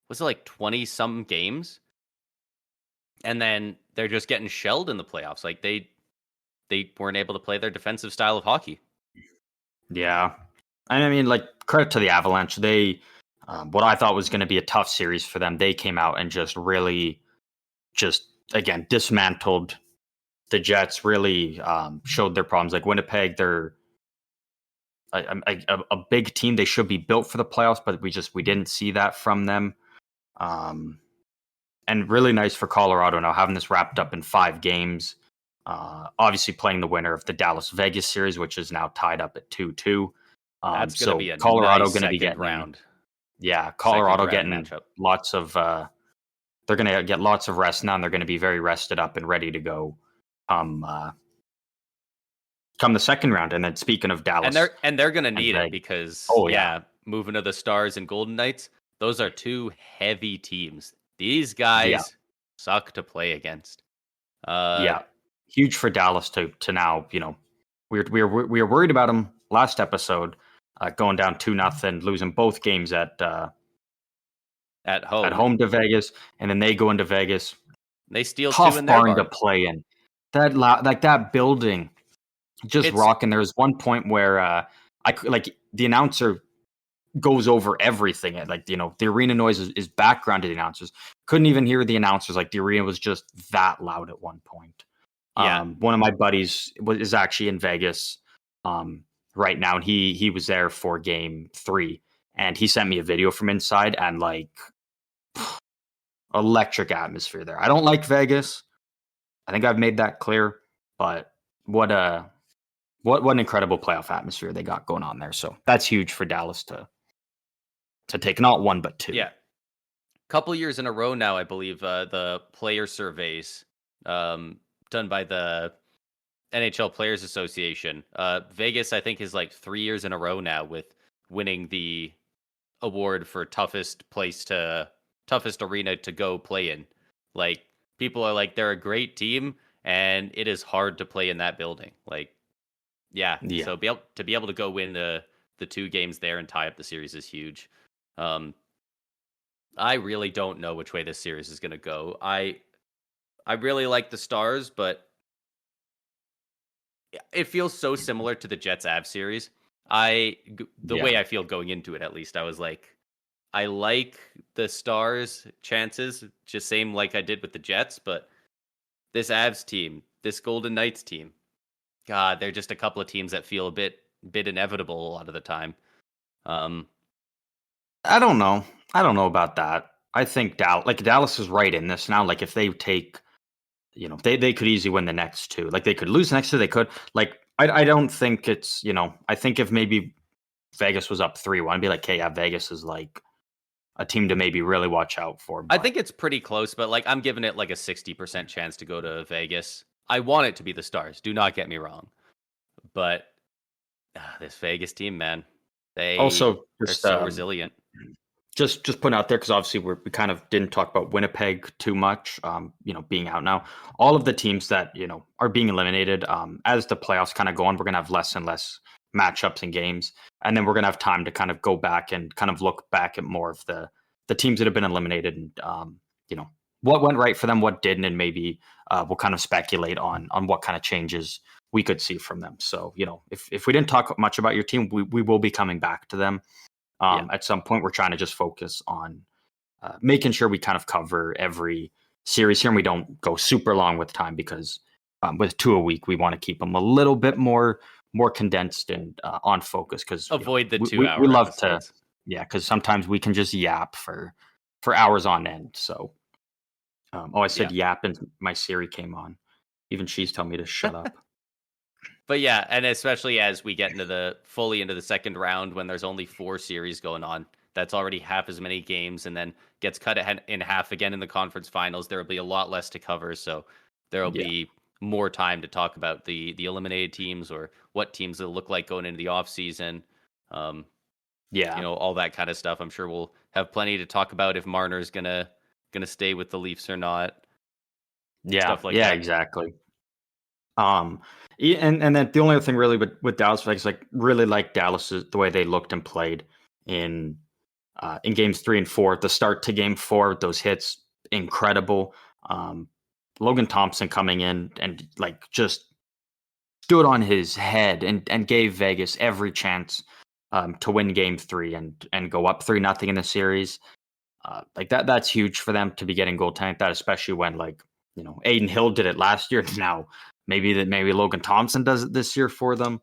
was it like 20 some games? And then they're just getting shelled in the playoffs. Like they weren't able to play their defensive style of hockey. Yeah. And I mean, like, credit to the Avalanche. They, what I thought was going to be a tough series for them, they came out and just really, again, dismantled the Jets, really showed their problems. Like Winnipeg, they're a big team. They should be built for the playoffs, but we didn't see that from them. And really nice for Colorado now having this wrapped up in 5 games. Obviously playing the winner of the Dallas Vegas series, which is now tied up at 2-2. That's going to be a Colorado nice going to be second getting round. Yeah, Colorado round getting matchup. lots of. They're going to get lots of rest now, and they're going to be very rested up and ready to go. Come the second round, and then speaking of Dallas, and they're going to need it because moving to the Stars and Golden Knights, those are 2 heavy teams. These guys suck to play against. Huge for Dallas to now. We were worried about them last episode, going down 2-0, losing both games at home to Vegas, and then they go into Vegas. They steal tough 2 in their barn to play in. That building, just rocking. There was one point where the announcer goes over everything. The arena noise is background to the announcers. Couldn't even hear the announcers. Like the arena was just that loud at one point. Yeah. One of my buddies is actually in Vegas right now, and he was there for Game 3, and he sent me a video from inside, and like electric atmosphere there. I don't like Vegas. I think I've made that clear, but what an incredible playoff atmosphere they got going on there. So that's huge for Dallas to take not 1 but 2. Yeah. Couple years in a row now, I believe the player surveys done by the NHL Players Association. Vegas, I think, is like 3 years in a row now with winning the award for toughest arena to go play in. Like people are like, they're a great team, and it is hard to play in that building. Like, yeah. So to be able to go win the 2 games there and tie up the series is huge. I really don't know which way this series is going to go. I really like the Stars, but it feels so similar to the Jets-Avs series. The way I feel going into it, at least, I was like, I like the Stars' chances, just same like I did with the Jets, but this Avs team, this Golden Knights team, God, they're just a couple of teams that feel a bit inevitable a lot of the time. I don't know about that. I think Dallas is right in this now. Like if they take, they could easily win the next 2. Like they could lose the next 2. They could. Like I don't think it's, I think if maybe Vegas was up 3-1, I'd be like, okay, yeah, Vegas is like a team to maybe really watch out for. But I think it's pretty close, but like I'm giving it like a 60% chance to go to Vegas. I want it to be the Stars. Do not get me wrong, but this Vegas team, man, they're so resilient. Just putting out there, because obviously we kind of didn't talk about Winnipeg too much, being out now. All of the teams that, are being eliminated, as the playoffs kind of go on, we're going to have less and less matchups and games. And then we're going to have time to kind of go back and kind of look back at more of the teams that have been eliminated and, what went right for them, what didn't, and maybe we'll kind of speculate on what kind of changes we could see from them. So, if we didn't talk much about your team, we will be coming back to them. At some point. We're trying to just focus on making sure we kind of cover every series here and we don't go super long with time because with 2 a week, we want to keep them a little bit more condensed and on focus because avoid the 2 hour we love episodes. because sometimes we can just yap for hours on end. So, I said yap and my Siri came on. Even she's telling me to shut up. But yeah, and especially as we get into the second round when there's only 4 series going on, that's already half as many games and then gets cut in half again in the conference finals. There will be a lot less to cover. So there will be more time to talk about the eliminated teams or what teams will look like going into the off season. All that kind of stuff. I'm sure we'll have plenty to talk about if Marner's gonna stay with the Leafs or not. Stuff like that. Exactly. And then the only other thing really with Dallas is really like Dallas the way they looked and played in games 3 and 4. The start to game 4, those hits, incredible. Logan Thompson coming in and just stood on his head and gave Vegas every chance to win game 3 and go up 3-0 in the series. That's huge for them to be getting goaltending. That especially when Aiden Hill did it last year. Now maybe Logan Thompson does it this year for them.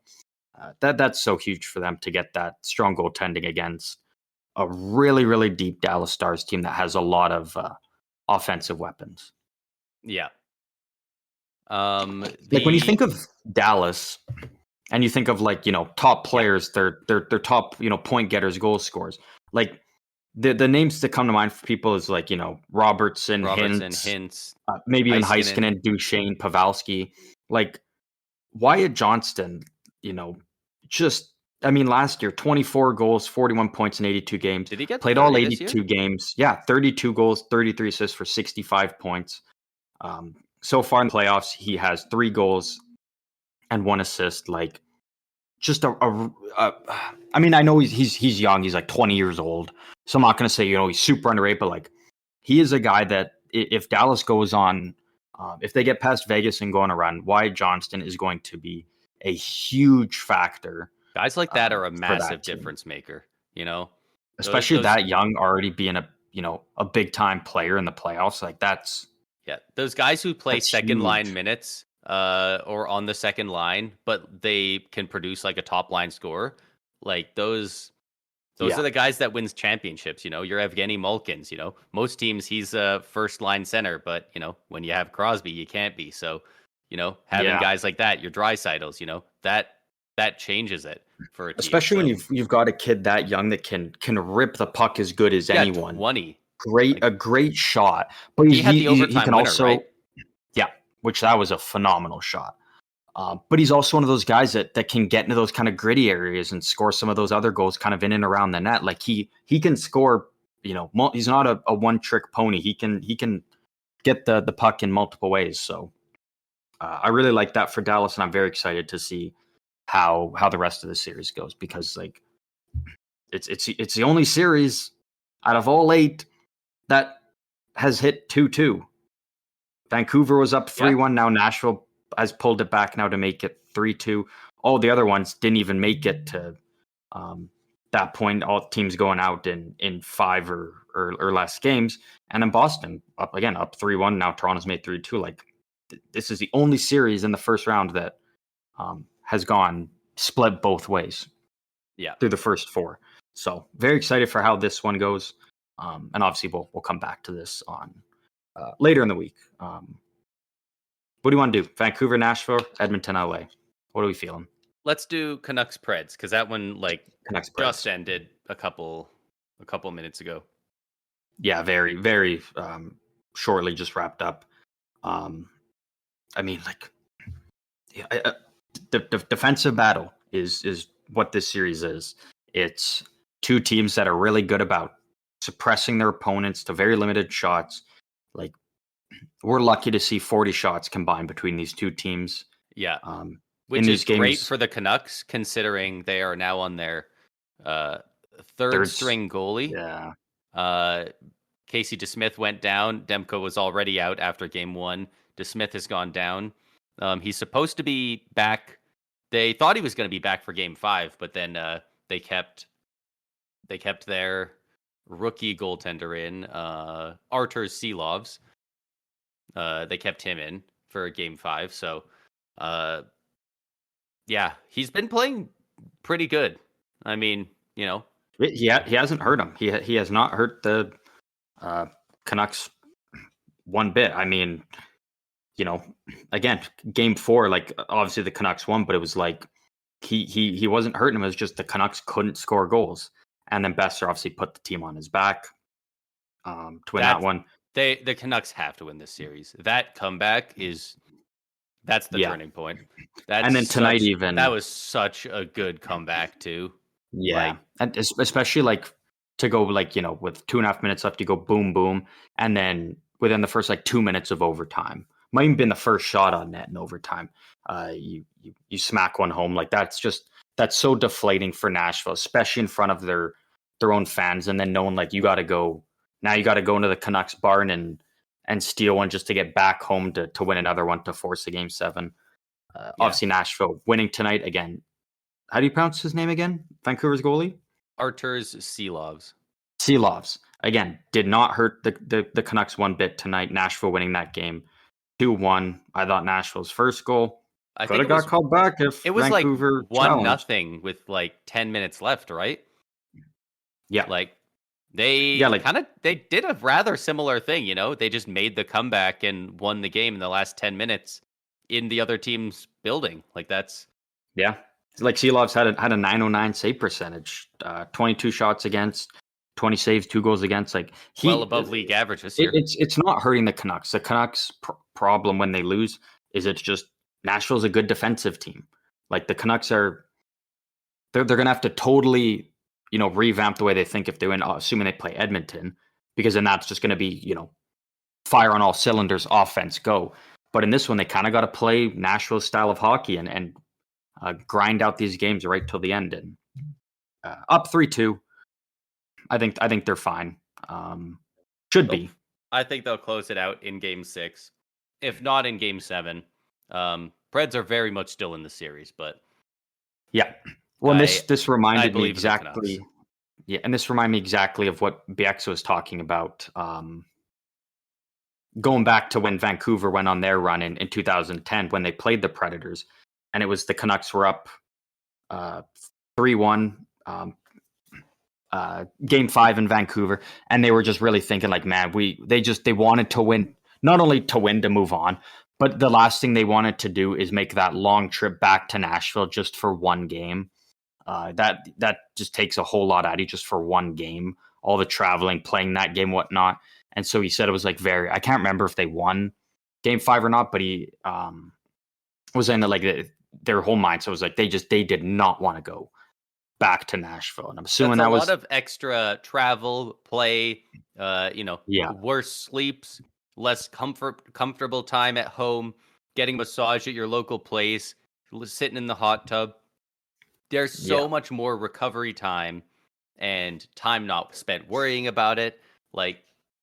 That's so huge for them to get that strong goaltending against a really, really deep Dallas Stars team that has a lot of offensive weapons. Yeah. When you think of Dallas and you think of top players, their top point getters, goal scorers, the names that come to mind for people is Robertson, Hintz, maybe even Heiskanen, Duchesne, Pavelski, Wyatt Johnston. Last year 24 goals, 41 points in 82 games. Did he get played all 82 games? Yeah, 32 goals, 33 assists for 65 points. So far in the playoffs, he has 3 goals and 1 assist. I know he's young. He's 20 years old. So I'm not going to say, he's super underrated, but he is a guy that if Dallas goes on, if they get past Vegas and go on a run, Wyatt Johnston is going to be a huge factor. Guys like that are a massive difference maker, especially that young, already being a big time player in the playoffs. Those guys who play second line minutes or on the second line, but they can produce a top line score. Those are the guys that wins championships. Your Evgeny Malkins. Most teams he's a first line center, but when you have Crosby, you can't be. So having guys like that, your Draisaitl's, that changes it for a team. Especially when you've got a kid that young that can rip the puck as good as anyone. 20. A great shot. But he had the overtime he can winner, also, right? Yeah, which that was a phenomenal shot. But he's also one of those guys that can get into those kind of gritty areas and score some of those other goals kind of in and around the net. He can score, he's not a one-trick pony. He can get the puck in multiple ways. So I really like that for Dallas, and I'm very excited to see how the rest of the series goes because it's the only series out of all 8 that has hit 2-2. Vancouver was up 3-1. Now Nashville has pulled it back now to make it 3-2. All the other ones didn't even make it to that point. All teams going out in 5 or less games. And in Boston, up 3-1. Now Toronto's made 3-2. This is the only series in the first round that has gone split both ways. Yeah, through the first 4. So very excited for how this one goes. And obviously we'll come back to this on later in the week. What do you want to do? Vancouver, Nashville, Edmonton, LA. What are we feeling? Let's do Canucks Preds because that one Canucks just ended a couple minutes ago. Yeah, very, very shortly just wrapped up. The defensive battle is what this series is. It's 2 teams that are really good about suppressing their opponents to very limited shots. We're lucky to see 40 shots combined between these 2 teams. Yeah, which is great for the Canucks considering they are now on their third string goalie. Yeah. Casey DeSmith went down. Demko was already out after game 1. DeSmith has gone down. He's supposed to be back. They thought he was going to be back for Game 5, but then they kept their rookie goaltender in, Artur Silovs. They kept him in for Game 5. So, yeah, he's been playing pretty good. I mean, He hasn't hurt him. He has not hurt the Canucks one bit. I mean, again, Game 4, like obviously the Canucks won, but it was like he wasn't hurting him. It was just the Canucks couldn't score goals, and then Besser obviously put the team on his back to win that one. The Canucks have to win this series. That comeback that's the turning point. And then tonight that was such a good comeback too. Yeah, and especially like to go like with 2.5 minutes left, you go boom boom, and then within the first like 2 minutes of overtime, might even been the first shot on net in overtime. You smack one home. Like that's so deflating for Nashville, especially in front of their own fans, and then knowing like you got to go into the Canucks barn and steal one just to get back home to win another one to force a Game 7. Obviously, Nashville winning tonight again. How do you pronounce his name again? Vancouver's goalie? Artur Silovs. Silovs. Again, did not hurt the Canucks one bit tonight. Nashville winning that game 2-1. I thought Nashville's first goal could have got called back if it was Vancouver like 1-0 with like 10 minutes left, right? Yeah. Like they they did a rather similar thing, They just made the comeback and won the game in the last 10 minutes in the other team's building. Like that's like Silovs had a 909 save percentage, 22 shots against, 20 saves, 2 goals against. Like well above league average this year. It's not hurting the Canucks. The Canucks' problem when they lose is it's just Nashville's a good defensive team. Like the Canucks they're going to have to totally revamp the way they think if they win, assuming they play Edmonton, because then that's just going to be fire on all cylinders, offense go. But in this one, they kind of got to play Nashville's style of hockey and grind out these games right till the end. And up 3-2, I think they're fine. Should be. I think they'll close it out in Game 6, if not in Game 7. Preds are very much still in the series, but well, this reminded me exactly. Yeah, and this reminded me exactly of what Bieksa was talking about. Going back to when Vancouver went on their run in 2010 when they played the Predators, and it was the Canucks were up 3-1, Game 5 in Vancouver, and they were just really thinking like, man, they wanted to win, not only to win to move on, but the last thing they wanted to do is make that long trip back to Nashville just for one game. That just takes a whole lot out of you just for one game, all the traveling, playing that game, whatnot. And so he said it was like I can't remember if they won Game 5 or not, but he was in their whole mindset was like they did not want to go back to Nashville. And I'm assuming that was a lot of extra travel, play, worse sleeps, less comfortable time at home, getting a massage at your local place, sitting in the hot tub. There's so much more recovery time and time not spent worrying about it. Like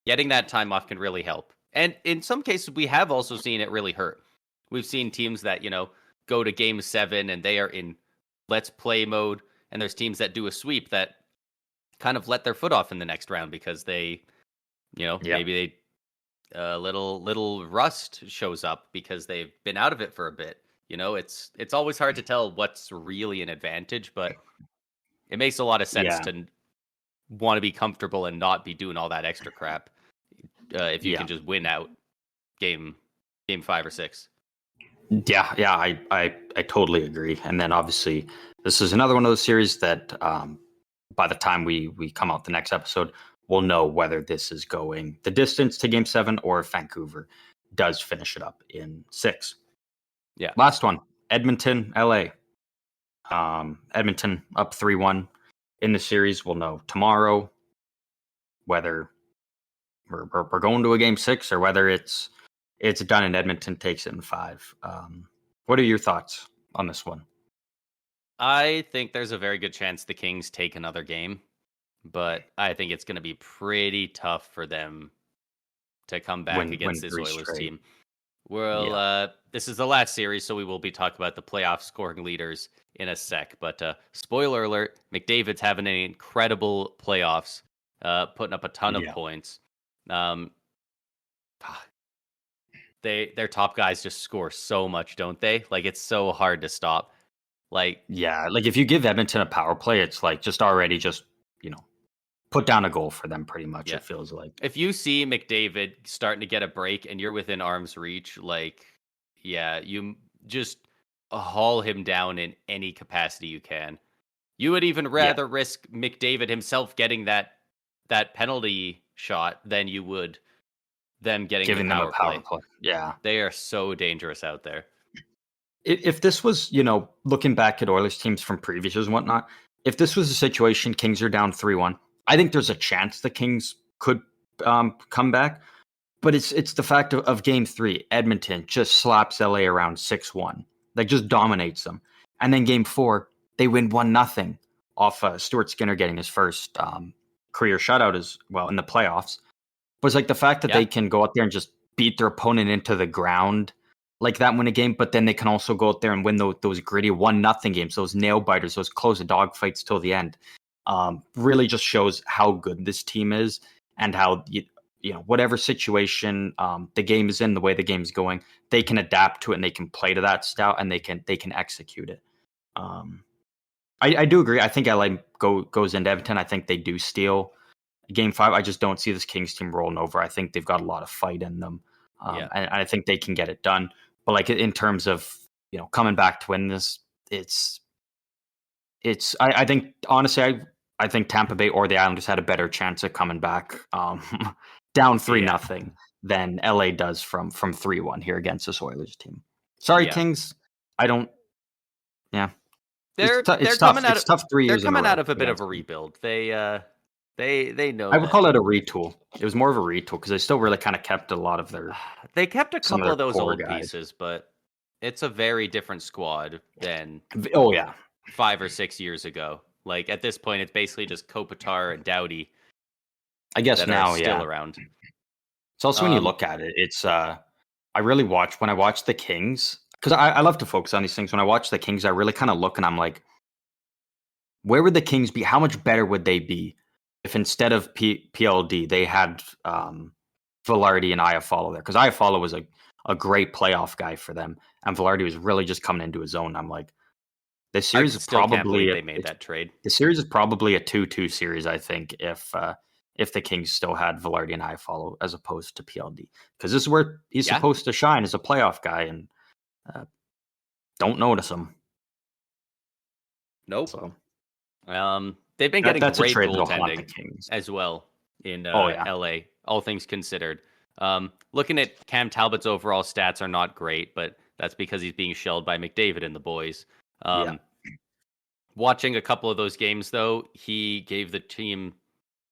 getting that time off can really help. And in some cases, we have also seen it really hurt. We've seen teams that, go to Game 7 and they are in let's play mode. And there's teams that do a sweep that kind of let their foot off in the next round because they, maybe little rust shows up because they've been out of it for a bit. It's always hard to tell what's really an advantage, but it makes a lot of sense to want to be comfortable and not be doing all that extra crap if you can just win out game 5 or 6. Yeah, I totally agree. And then obviously this is another one of those series that by the time we come out the next episode, we'll know whether this is going the distance to Game 7 or if Vancouver does finish it up in 6. Yeah. Last one, Edmonton, LA. Edmonton up 3-1 in the series. We'll know tomorrow whether we're going to a Game 6 or whether it's done and Edmonton takes it in 5. What are your thoughts on this one? I think there's a very good chance the Kings take another game, but I think it's going to be pretty tough for them to come back against this Oilers team. Well, Yeah. this is the last series, so we will be talking about the playoff scoring leaders in a sec. But spoiler alert: McDavid's having an incredible playoffs, putting up a ton of Yeah. points. Um, their top guys just score so much, don't they? Like it's so hard to stop. Like Yeah. Like if you give Edmonton a power play, it's like just already just, you know, put down a goal for them pretty much, yeah, it feels like. if you see McDavid starting to get a break and you're within arm's reach, like yeah, you just haul him down in any capacity you can. You would even Yeah. rather risk McDavid himself getting that penalty shot than you would them getting the Giving them a power power play. play. Yeah. They are so dangerous out there. If this was, you know, looking back at Oilers teams from previous years and whatnot, if this was a situation, Kings are down 3-1, I think there's a chance the Kings could come back. But it's the fact of game three, Edmonton just slaps LA around 6-1, like just dominates them. And then game four, they win 1-0 off Stuart Skinner getting his first career shutout as well in the playoffs. But it's like the fact that Yeah. they can go out there and just beat their opponent into the ground like that, win a game, but then they can also go out there and win those gritty 1-0 games, those nail biters, those close dog fights till the end. Really just shows how good this team is and how you know whatever situation the game is in, the way the game is going, they can adapt to it and they can play to that style and they can execute it. Um, I do agree. I think LA goes into Everton. I think they do steal game five. I just don't see this Kings team rolling over. I think they've got a lot of fight in them, Yeah. and I think they can get it done. But like in terms of coming back to win this, it's I think honestly I think Tampa Bay or the Islanders had a better chance of coming back down 3 Yeah. nothing than LA does from 3-1 here against this Oilers team. Sorry, Yeah. Kings. I don't. Yeah, They're it's they're tough. coming out It's of tough 3 years in a row a bit of a against them. rebuild. They know I would that. call it a retool. It was more of a retool because they still really kind of kept a lot of their They kept a some of couple their of those core old guys. pieces, but it's a very different squad than Oh yeah, 5 or 6 years ago. Like at this point, it's basically just Kopitar and Doughty I guess that are now, still yeah. around. It's also when you Um, look at it, it's I really watch when I watch the Kings because I love to focus on these things. When I watch the Kings, I really kind of look and I'm like, where would the Kings be? How much better would they be if instead of PLD they had Velarde and Iafallo there? Because Iafallo was a great playoff guy for them, and Velarde was really just coming into his own. I'm like, this I series is still can't probably believe they made that trade. the series is probably a 2-2 series. I think if the Kings still had Velarde and Iafallo as opposed to PLD, because this is where he's Yeah. supposed to shine as a playoff guy, and uh, don't notice him. Nope. So They've been getting that's a great trade that'll haunt the goaltending Kings. as well in Oh yeah, LA, all things considered. Looking at Cam Talbot's overall stats are not great, but that's because he's being shelled by McDavid and the boys. yeah. Um, Watching a couple of those games, though, he gave the team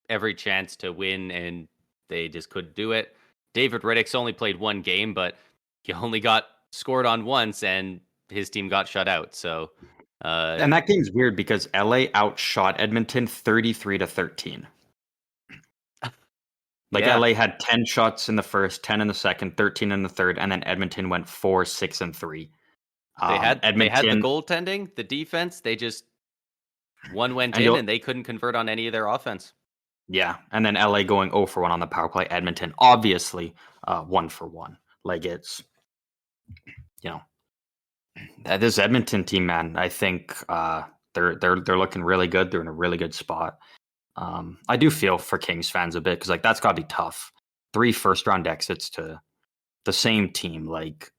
every chance to win, and they just couldn't do it. David Riddick's only played one game, but he only got scored on once, and his team got shut out. So, uh, And that game's weird because LA outshot Edmonton 33-13. Like yeah, LA had 10 shots in the first, 10 in the second, 13 in the third, and then Edmonton went 4, 6, and 3. they had the Edmonton, goaltending, the defense. They just one went and in, you'll and they couldn't convert on any of their offense. yeah, and then LA going 0 for 1 on the power play. Edmonton, obviously, 1 for 1. Like it's, you know, this Edmonton team, man. I think they're looking really good. They're in a really good spot. I do feel for Kings fans a bit because like that's got to be tough. 3 first round exits to the same team, like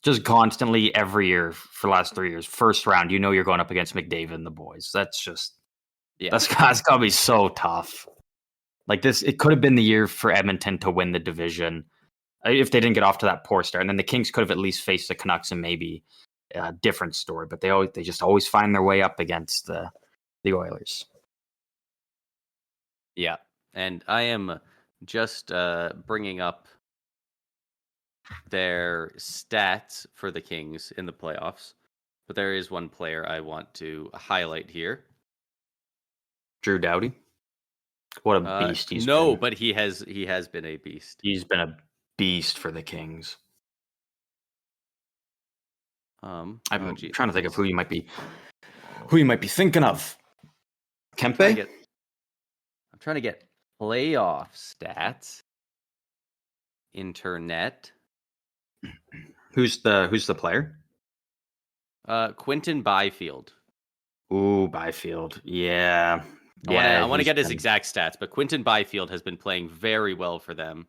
just constantly every year for the last 3 years. First round, you're going up against McDavid and the boys. That's just Yeah, that's got to be so tough. Like this, it could have been the year for Edmonton to win the division if they didn't get off to that poor start, and then the Kings could have at least faced the Canucks and maybe a different story. But they just always find their way up against the Oilers. yeah. And I am just bringing up their stats for the Kings in the playoffs. But there is one player I want to highlight here. Drew Doughty, what a beast he's No, been. but he has been a beast. He's been a beast for the Kings. I'm Gee, trying to think of who you might be thinking of. Kempe? I'm trying to get playoff stats. Internet. Who's the player? Quinton Byfield. Ooh, Byfield. Yeah. I want to get his exact stats, but Quinton Byfield has been playing very well for them.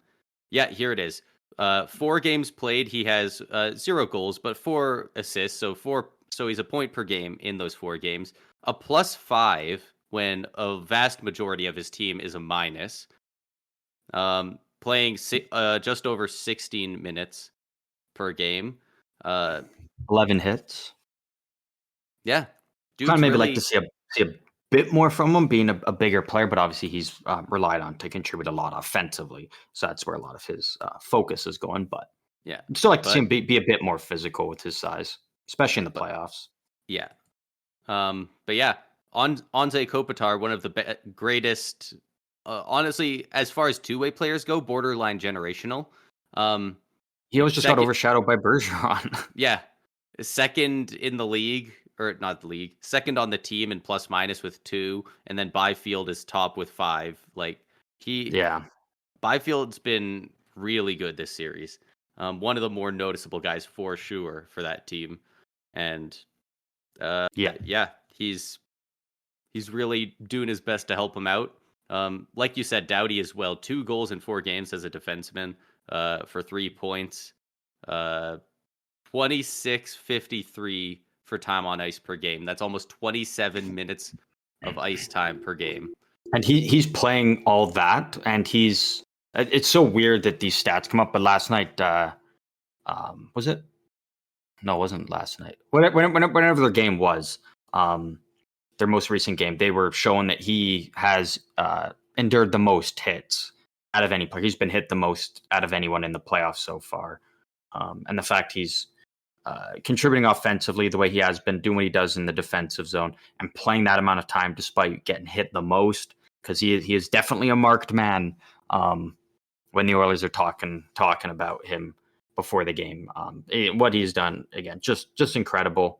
Yeah, here it is. 4 games played, he has 0 goals, but 4 assists. So he's a point per game in those 4 games. A +5 when a vast majority of his team is a minus. Playing just over 16 minutes per game. 11 hits. Yeah, Kind of maybe really like to see a bit more from him, being a bigger player, but obviously he's relied on to contribute a lot offensively. So that's where a lot of his focus is going. But yeah, I'd still like to see him be a bit more physical with his size, especially in the playoffs. Yeah. But yeah, Anze Kopitar, one of the greatest, honestly, as far as two-way players go, borderline generational. He always just got overshadowed by Bergeron. Yeah. Second in the league, or not the league, second on the team in plus minus with 2, and then Byfield is top with 5. Byfield's been really good this series. One of the more noticeable guys for sure for that team. And he's really doing his best to help him out. Like you said, Doughty as well. 2 goals in 4 games as a defenseman for 3 points. 26.53 for time on ice per game. That's almost 27 minutes of ice time per game. And he's playing all that, and it's so weird that these stats come up. But last night, was it? No, it wasn't last night. Whenever their game was, their most recent game, they were showing that he has endured the most hits out of any player. He's been hit the most out of anyone in the playoffs so far. And the fact he's contributing offensively the way he has been, doing what he does in the defensive zone, and playing that amount of time despite getting hit the most, because he is definitely a marked man when the Oilers are talking about him before the game. What he's done, again, just incredible.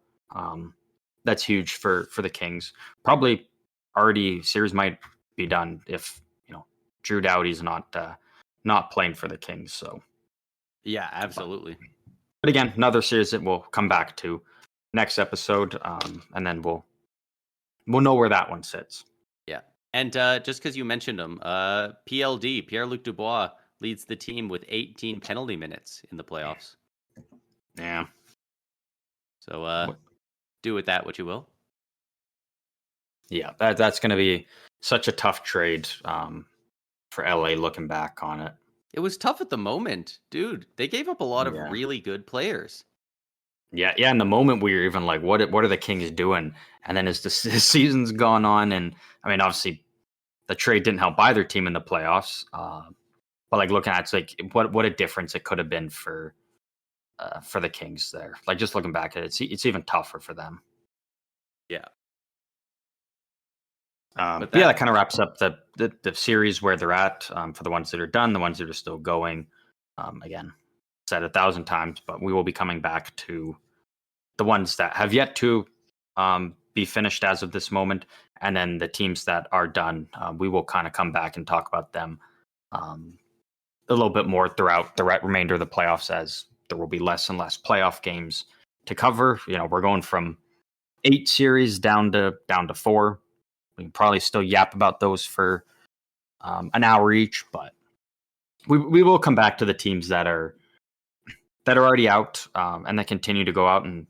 That's huge for the Kings. Probably already series might be done if Drew Doughty's not playing for the Kings. So yeah, absolutely. But again, another series that we'll come back to next episode, and then we'll know where that one sits. Yeah, and just because you mentioned him, PLD, Pierre-Luc Dubois, leads the team with 18 penalty minutes in the playoffs. Yeah. So do with that what you will. Yeah, that's going to be such a tough trade for LA looking back on it. It was tough at the moment, dude. They gave up a lot of really good players. Yeah. In the moment, we were even like, what are the Kings doing? And then as the season's gone on, and I mean, obviously, the trade didn't help either team in the playoffs. But like looking at it, it's like what a difference it could have been for the Kings there. Like just looking back at it, it's even tougher for them. Yeah. But that kind of wraps up the series where they're at for the ones that are done, the ones that are still going. Again, said 1,000 times, but we will be coming back to the ones that have yet to be finished as of this moment, and then the teams that are done. We will kind of come back and talk about them a little bit more throughout the remainder of the playoffs, as there will be less and less playoff games to cover. We're going from 8 series down to 4. We can probably still yap about those for an hour each, but we will come back to the teams that are already out and that continue to go out and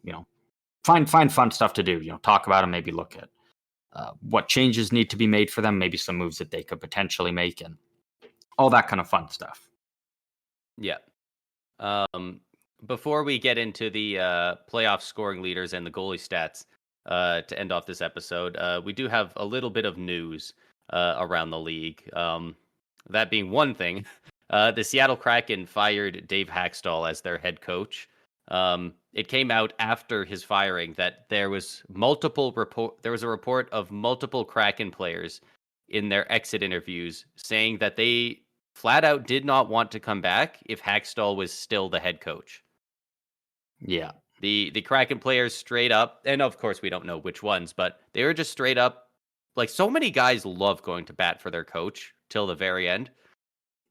find fun stuff to do. Talk about them, maybe look at what changes need to be made for them, maybe some moves that they could potentially make, and all that kind of fun stuff. Yeah. Before we get into the playoff scoring leaders and the goalie stats to end off this episode, we do have a little bit of news around the league. That being one thing, the Seattle Kraken fired Dave Haxtell as their head coach. It came out after his firing that there was a report of multiple Kraken players in their exit interviews saying that they flat out did not want to come back if Haxtell was still the head coach. Yeah. The Kraken players straight up, and of course we don't know which ones, but they were just straight up like so many guys love going to bat for their coach till the very end.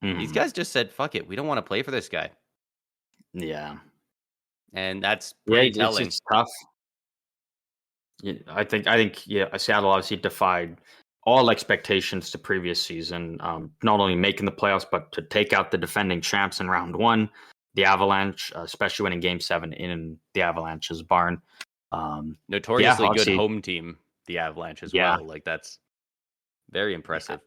These guys just said, "Fuck it, we don't want to play for this guy," Yeah. and that's Yeah, pretty telling. it's tough. Yeah, I think yeah, Seattle obviously defied all expectations to previous season. Not only making the playoffs, but to take out the defending champs in round one, the Avalanche, especially winning Game 7 in the Avalanche's barn. Notoriously good home team, the Avalanche as well. Like that's very impressive.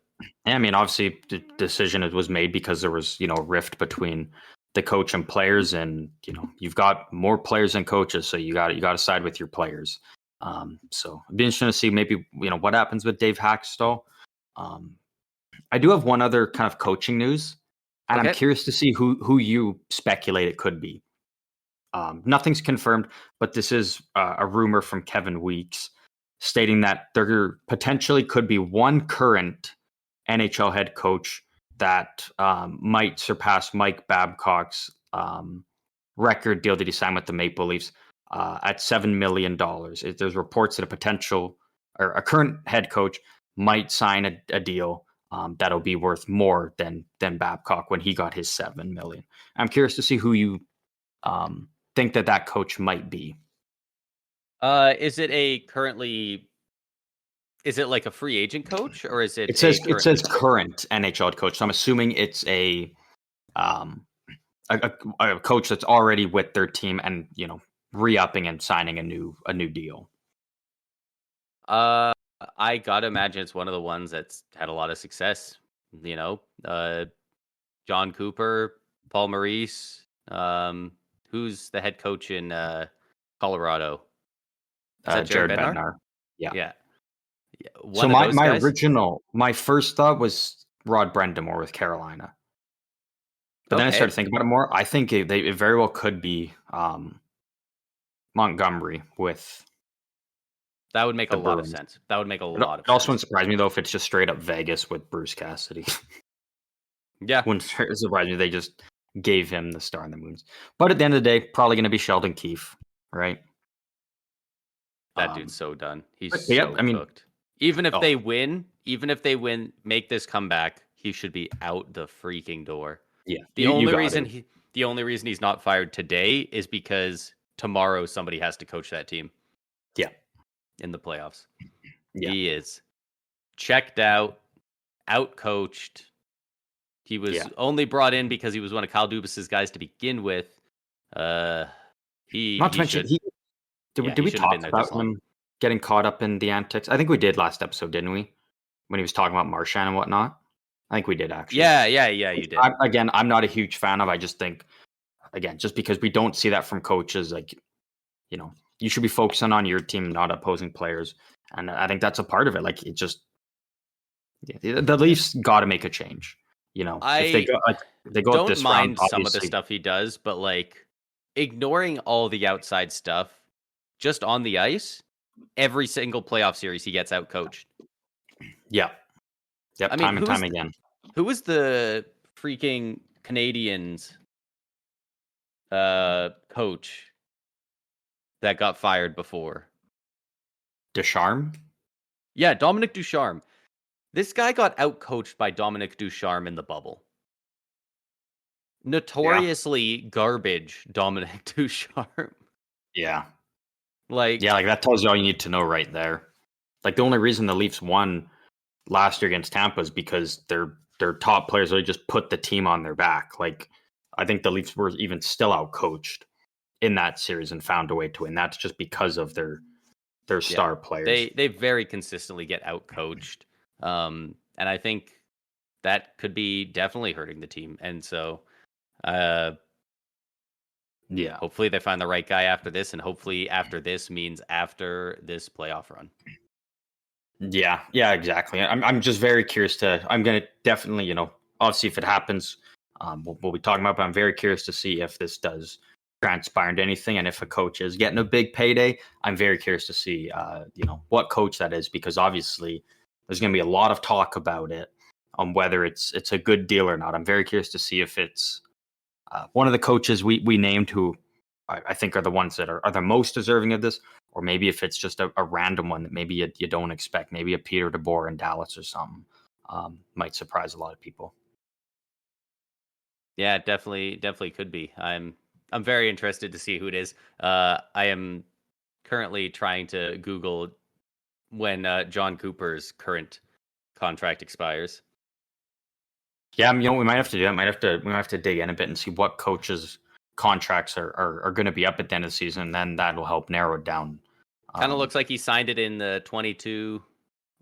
Yeah, I mean, obviously the decision was made because there was, a rift between the coach and players, and you've got more players than coaches, so you got to side with your players. So it'd be interesting to see maybe what happens with Dave Haxtell. I do have one other kind of coaching news, and I'm curious to see who you speculate it could be. Nothing's confirmed, but this is a rumor from Kevin Weeks stating that there potentially could be one current NHL head coach that might surpass Mike Babcock's record deal that he signed with the Maple Leafs at $7 million. There's reports that a current head coach might sign a deal that'll be worth more than Babcock when he got his $7 million. I'm curious to see who you think that coach might be. Is it like a free agent coach, or is it? It says current NHL coach. So I'm assuming it's a coach that's already with their team and re-upping and signing a new deal. I gotta imagine it's one of the ones that's had a lot of success. John Cooper, Paul Maurice. Who's the head coach in Colorado? Is that Jared Bednar? Yeah. So my first thought was Rod Brendamore with Carolina, but then I started thinking about it more. I think it very well could be Montgomery with. That would make a lot of sense. That would make a lot of sense. It also wouldn't surprise me though if it's just straight up Vegas with Bruce Cassidy. Yeah, wouldn't surprise me. They just gave him the Star and the Moons. But at the end of the day, probably going to be Sheldon Keefe, right? That dude's so done. He's cooked. Even if they win, make this comeback, he should be out the freaking door. Yeah. The only reason he's not fired today is because tomorrow somebody has to coach that team. Yeah. In the playoffs. Yeah. He is checked out, out-coached. He was only brought in because he was one of Kyle Dubas's guys to begin with. Did we talk about him getting caught up in the antics? I think we did last episode, didn't we? When he was talking about Marchand and whatnot. I think we did actually. Yeah, you did. I'm not a huge fan of. I just think, again, just because we don't see that from coaches, like, you should be focusing on your team, not opposing players. And I think that's a part of it. Like, it just, the Leafs got to make a change. If they go don't this mind round, some of the stuff he does, but like ignoring all the outside stuff, just on the ice, every single playoff series he gets out coached. Yeah. Yep. Time and time again. Who was the freaking Canadiens coach that got fired before? Ducharme? Yeah, Dominic Ducharme. This guy got outcoached by Dominic Ducharme in the bubble. Notoriously garbage, Dominic Ducharme. Yeah. Like that tells you all you need to know right there. Like, the only reason the Leafs won last year against Tampa is because their top players really just put the team on their back. Like, I think the Leafs were even still outcoached in that series and found a way to win. That's just because of their star players. They very consistently get outcoached. And I think that could be definitely hurting the team. And so, hopefully they find the right guy after this, and hopefully after this means after this playoff run. Yeah, exactly. I'm just very curious I'm going to definitely, obviously if it happens, we'll be talking about, but I'm very curious to see if this does transpire into anything. And if a coach is getting a big payday, I'm very curious to see, what coach that is, because obviously there's going to be a lot of talk about it on whether it's a good deal or not. I'm very curious to see if it's one of the coaches we named who I think are the ones that are the most deserving of this, or maybe if it's just a random one that maybe you don't expect, maybe a Peter DeBoer in Dallas or something, might surprise a lot of people. Yeah, definitely could be. I'm very interested to see who it is. I am currently trying to Google when John Cooper's current contract expires. Yeah, we might have to do that. We might have to dig in a bit and see what coaches' contracts are going to be up at the end of the season. And then that will help narrow it down. Kind of looks like he signed it in the 22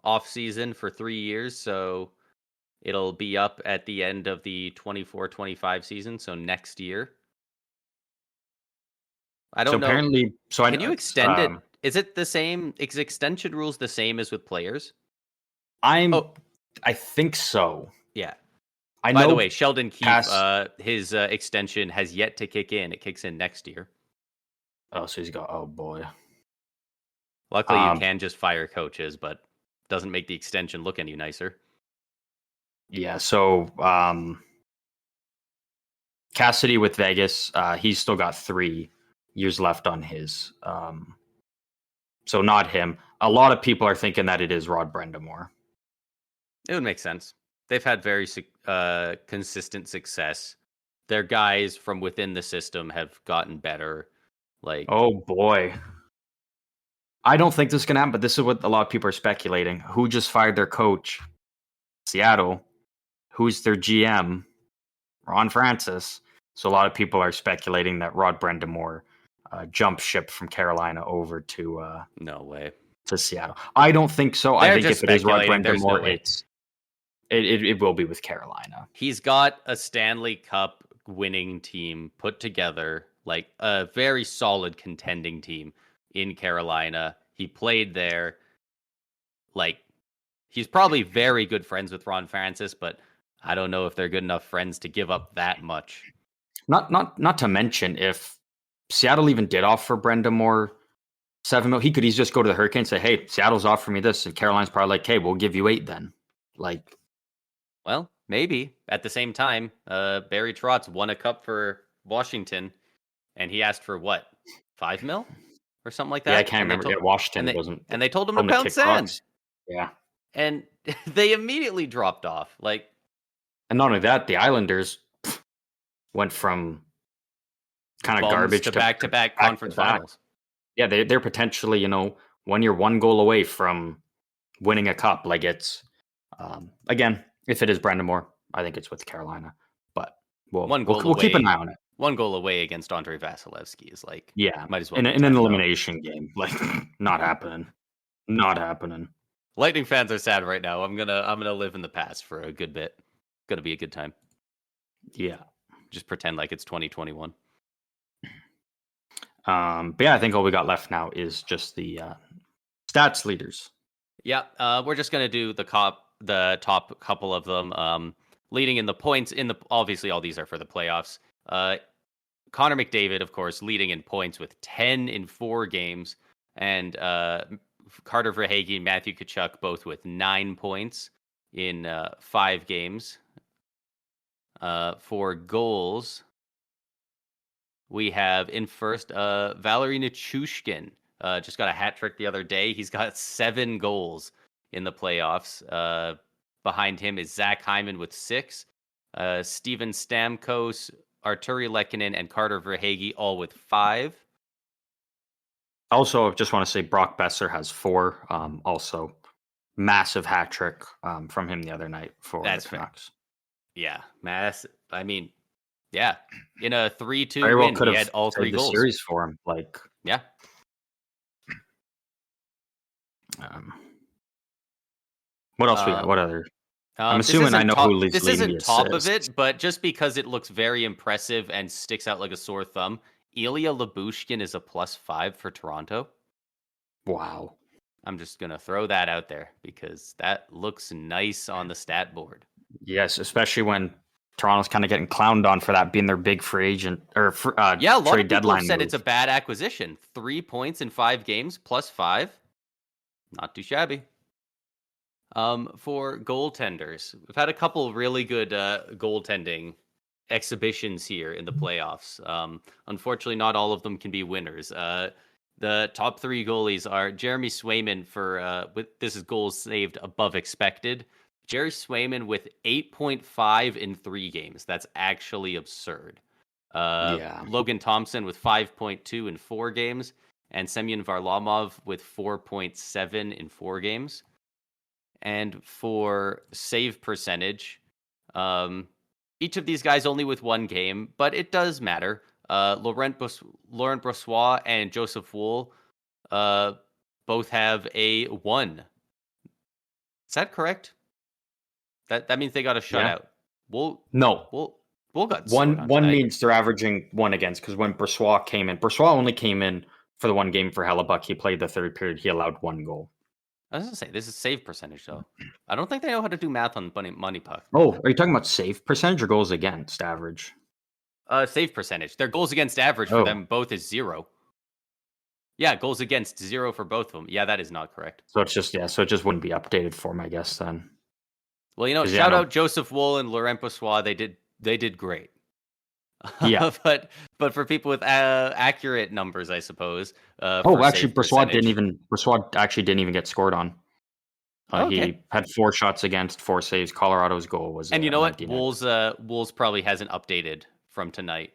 off season for 3 years, so it'll be up at the end of the 24-25 season, so next year. I don't know. Apparently, can you extend it? Is it the same? Is extension rules the same as with players? I think so. Yeah. By the way, Sheldon Keefe, his extension has yet to kick in. It kicks in next year. Oh, so he's got. Oh boy. Luckily, you can just fire coaches, but doesn't make the extension look any nicer. Yeah. So Cassidy with Vegas, he's still got 3 years left on his. So not him. A lot of people are thinking that it is Rod Brendamore. It would make sense. They've had very consistent success. Their guys from within the system have gotten better. Like, oh boy, I don't think this is gonna happen. But this is what a lot of people are speculating. Who just fired their coach? Seattle. Who's their GM? Ron Francis. So a lot of people are speculating that Rod Brendamore jumped ship from Carolina over to no way to Seattle. I don't think so. They're I think if it is Rod Brendamore, no it will be with Carolina. He's got a Stanley Cup winning team put together, like a very solid contending team in Carolina. He played there. Like, he's probably very good friends with Ron Francis, but I don't know if they're good enough friends to give up that much. Not to mention, if Seattle even did offer Brendamore $7 million, he could easily just go to the Hurricanes and say, "Hey, Seattle's offering me this," and Carolina's probably like, "Hey, we'll give you 8 then." Like, well, maybe. At the same time, Barry Trotz won a cup for Washington, and he asked for what, $5 million or something like that. Yeah, I can't remember. Washington wasn't, and they told him to pound sand. Rocks. Yeah, and they immediately dropped off. Like, and not only that, the Islanders went from kind of garbage to back-to-back conference finals. Yeah, they're potentially, when you're 1 goal away from winning a cup. Like, it's again, if it is Brendamore, I think it's with Carolina. But we'll keep an eye on it. 1 goal away against Andrei Vasilevsky is like, yeah, might as well in an elimination game. Like, not happening. Not happening. Lightning fans are sad right now. I'm gonna live in the past for a good bit. Gonna be a good time. Yeah. Just pretend like it's 2021. But yeah, I think all we got left now is just the stats leaders. Yeah, we're just gonna do the top couple of them. Leading in the points obviously all these are for the playoffs. Connor McDavid, of course, leading in points with 10 in 4 games, and Carter Verhaeghe and Matthew Tkachuk both with 9 points in 5 games. For goals, we have in first Valeri Nichushkin. Just got a hat trick the other day. He's got 7 goals in the playoffs. Behind him is Zach Hyman with 6. Steven Stamkos, Arturi Lehkonen, and Carter Verhaeghe all with 5. Also, I just want to say Brock Besser has 4. Also, massive hat trick from him the other night for the Canucks. Yeah, massive. I mean, yeah, in a 3-2 win, he had all 3 goals. Series for him, like, yeah. What else we got? What other? I'm assuming I know who leads. This isn't top of it, but just because it looks very impressive and sticks out like a sore thumb, Ilya Lyubushkin is a +5 for Toronto. Wow. I'm just going to throw that out there because that looks nice on the stat board. Yes, especially when Toronto's kind of getting clowned on for that being their big free agent or a lot trade of deadline people said move. It's a bad acquisition. 3 points in 5 games +5. Not too shabby. For goaltenders, we've had a couple really good goaltending exhibitions here in the playoffs. Unfortunately, not all of them can be winners. The top 3 goalies are Jeremy Swayman this is goals saved above expected. Jerry Swayman with 8.5 in 3 games. That's actually absurd. Yeah. Logan Thompson with 5.2 in 4 games, and Semyon Varlamov with 4.7 in 4 games. And for save percentage, each of these guys only with 1 game, but it does matter. Laurent Brossoit and Joseph Wool both have a 1. Is that correct? That means they got a shutout. Wool No. Wool got scored on one tonight. means they're averaging 1 against, because when Brossoit came in, Brossoit only came in for the 1 game for Hellebuck. He played the 3rd period. He allowed 1 goal. I was gonna say this is save percentage though. I don't think they know how to do math on money puck. Oh, are you talking about save percentage or goals against average? Save percentage. Their goals against average for them both is 0. Yeah, goals against 0 for both of them. Yeah, that is not correct. So it's just so it just wouldn't be updated for them, I guess, then. Well, shout out Joseph Wool and Laurent Brossoit. They did great. Yeah. but for people with accurate numbers, I suppose. Actually, Brossoit actually didn't even get scored on. He had 4 shots against, 4 saves. Colorado's goal was. And you know what? Wool's probably hasn't updated from tonight.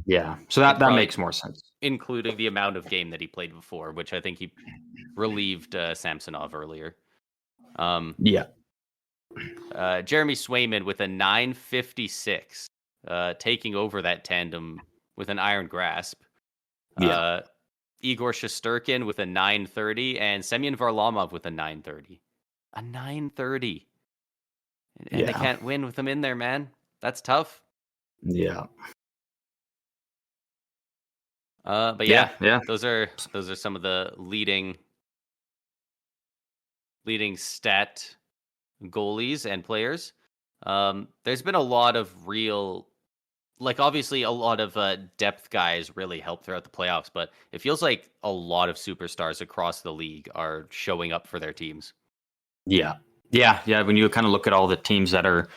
Yeah, so that makes more sense, including the amount of game that he played before, which I think he relieved Samsonov earlier. Yeah. Jeremy Swayman with a 956, taking over that tandem with an iron grasp. Yeah. Igor Shesterkin with a 930, and Semyon Varlamov with a 930. A 930. And they can't win with him in there, man. That's tough. Yeah. But yeah, those are some of the leading stat goalies and players. There's been a lot of obviously a lot of depth guys really help throughout the playoffs, but it feels like a lot of superstars across the league are showing up for their teams. Yeah. When you kind of look at all the teams that are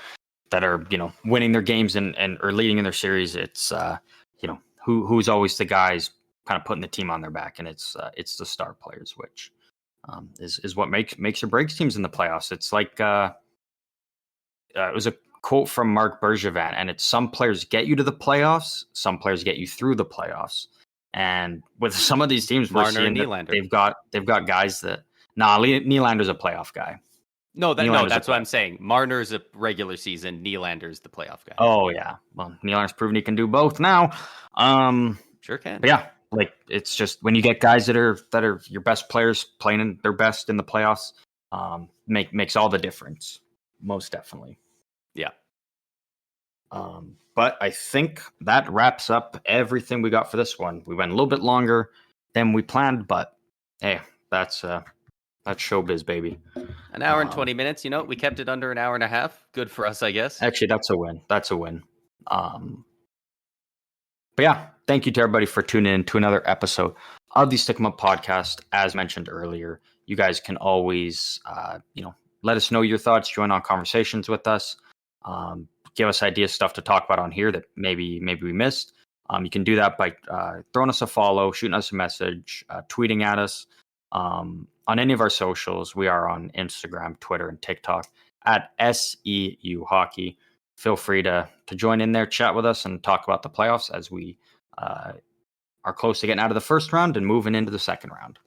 winning their games and or leading in their series, it's who's always the guys kind of putting the team on their back, and it's the star players, which is what makes or breaks teams in the playoffs. It's like it was a quote from Mark Bergevin, and it's some players get you to the playoffs, some players get you through the playoffs. And with some of these teams, we're seeing that they've got guys that Nylander's a playoff guy. No, that's what I'm saying. Marner's a regular season. Nylander's the playoff guy. Oh yeah, well, Nylander's proven he can do both now. Sure can. But yeah, it's just when you get guys that are your best players playing their best in the playoffs, makes all the difference. Most definitely. Yeah. But I think that wraps up everything we got for this one. We went a little bit longer than we planned, but hey, that's showbiz, baby. An hour and 20 minutes. We kept it under an hour and a half. Good for us, I guess. Actually, that's a win. But yeah, thank you to everybody for tuning in to another episode of the Stick 'em Up podcast. As mentioned earlier, you guys can always, let us know your thoughts, join on conversations with us, give us ideas, stuff to talk about on here that maybe we missed. You can do that by throwing us a follow, shooting us a message, tweeting at us. On any of our socials, we are on Instagram, Twitter, and TikTok at SEU Hockey. Feel free to join in there, chat with us, and talk about the playoffs as we are close to getting out of the first round and moving into the second round.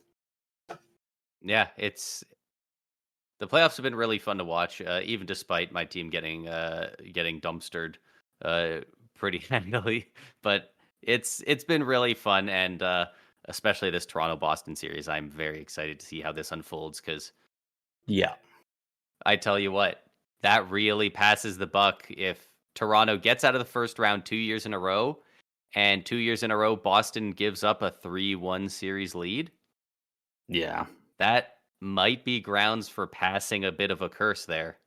Yeah, the playoffs have been really fun to watch, even despite my team getting dumpstered pretty handily. But it's been really fun, and especially this Toronto-Boston series. I'm very excited to see how this unfolds because, yeah, I tell you what, that really passes the buck if Toronto gets out of the first round 2 years in a row, and 2 years in a row Boston gives up a 3-1 series lead. Yeah, that might be grounds for passing a bit of a curse there.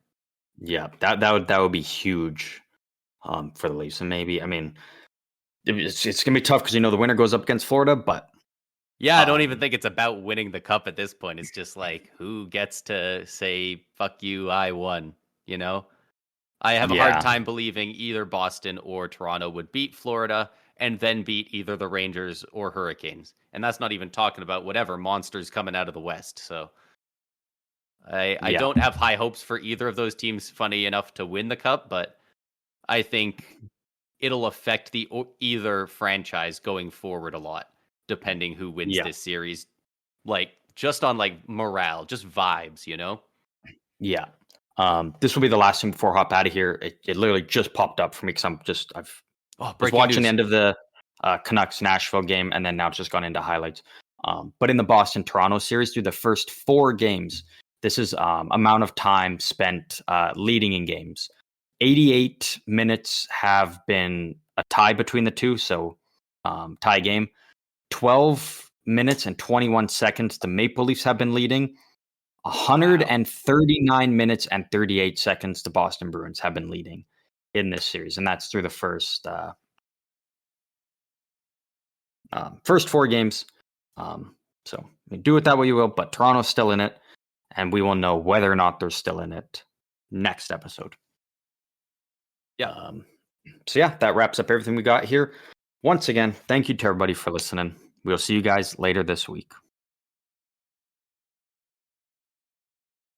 Yeah, that would be huge for the Leafs, and maybe it's gonna be tough because the winner goes up against Florida, but. Yeah, I don't even think it's about winning the cup at this point. It's just like, who gets to say, fuck you, I won, I have a hard Yeah. time believing either Boston or Toronto would beat Florida and then beat either the Rangers or Hurricanes. And that's not even talking about whatever monsters coming out of the West. So I Yeah. don't have high hopes for either of those teams, funny enough, to win the cup, but I think it'll affect the either franchise going forward a lot, depending who wins Yeah. this series. Like just on like morale, just vibes, you know? Yeah. This will be the last thing before I hop out of here. It literally just popped up for me because Oh, was breaking watching news. the end of the Canucks Nashville game, and then now it's just gone into highlights. But in the Boston Toronto series, through the first 4 games, this is amount of time spent leading in games. 88 minutes have been a tie between the two, so tie game. 12 minutes and 21 seconds, the Maple Leafs have been leading. 139 minutes and 38 seconds, the Boston Bruins have been leading in this series, and that's through the first 4 games. So do it that way you will, but Toronto's still in it, and we will know whether or not they're still in it next episode. Yeah. So yeah, that wraps up everything we got here. Once again, thank you to everybody for listening. We'll see you guys later this week.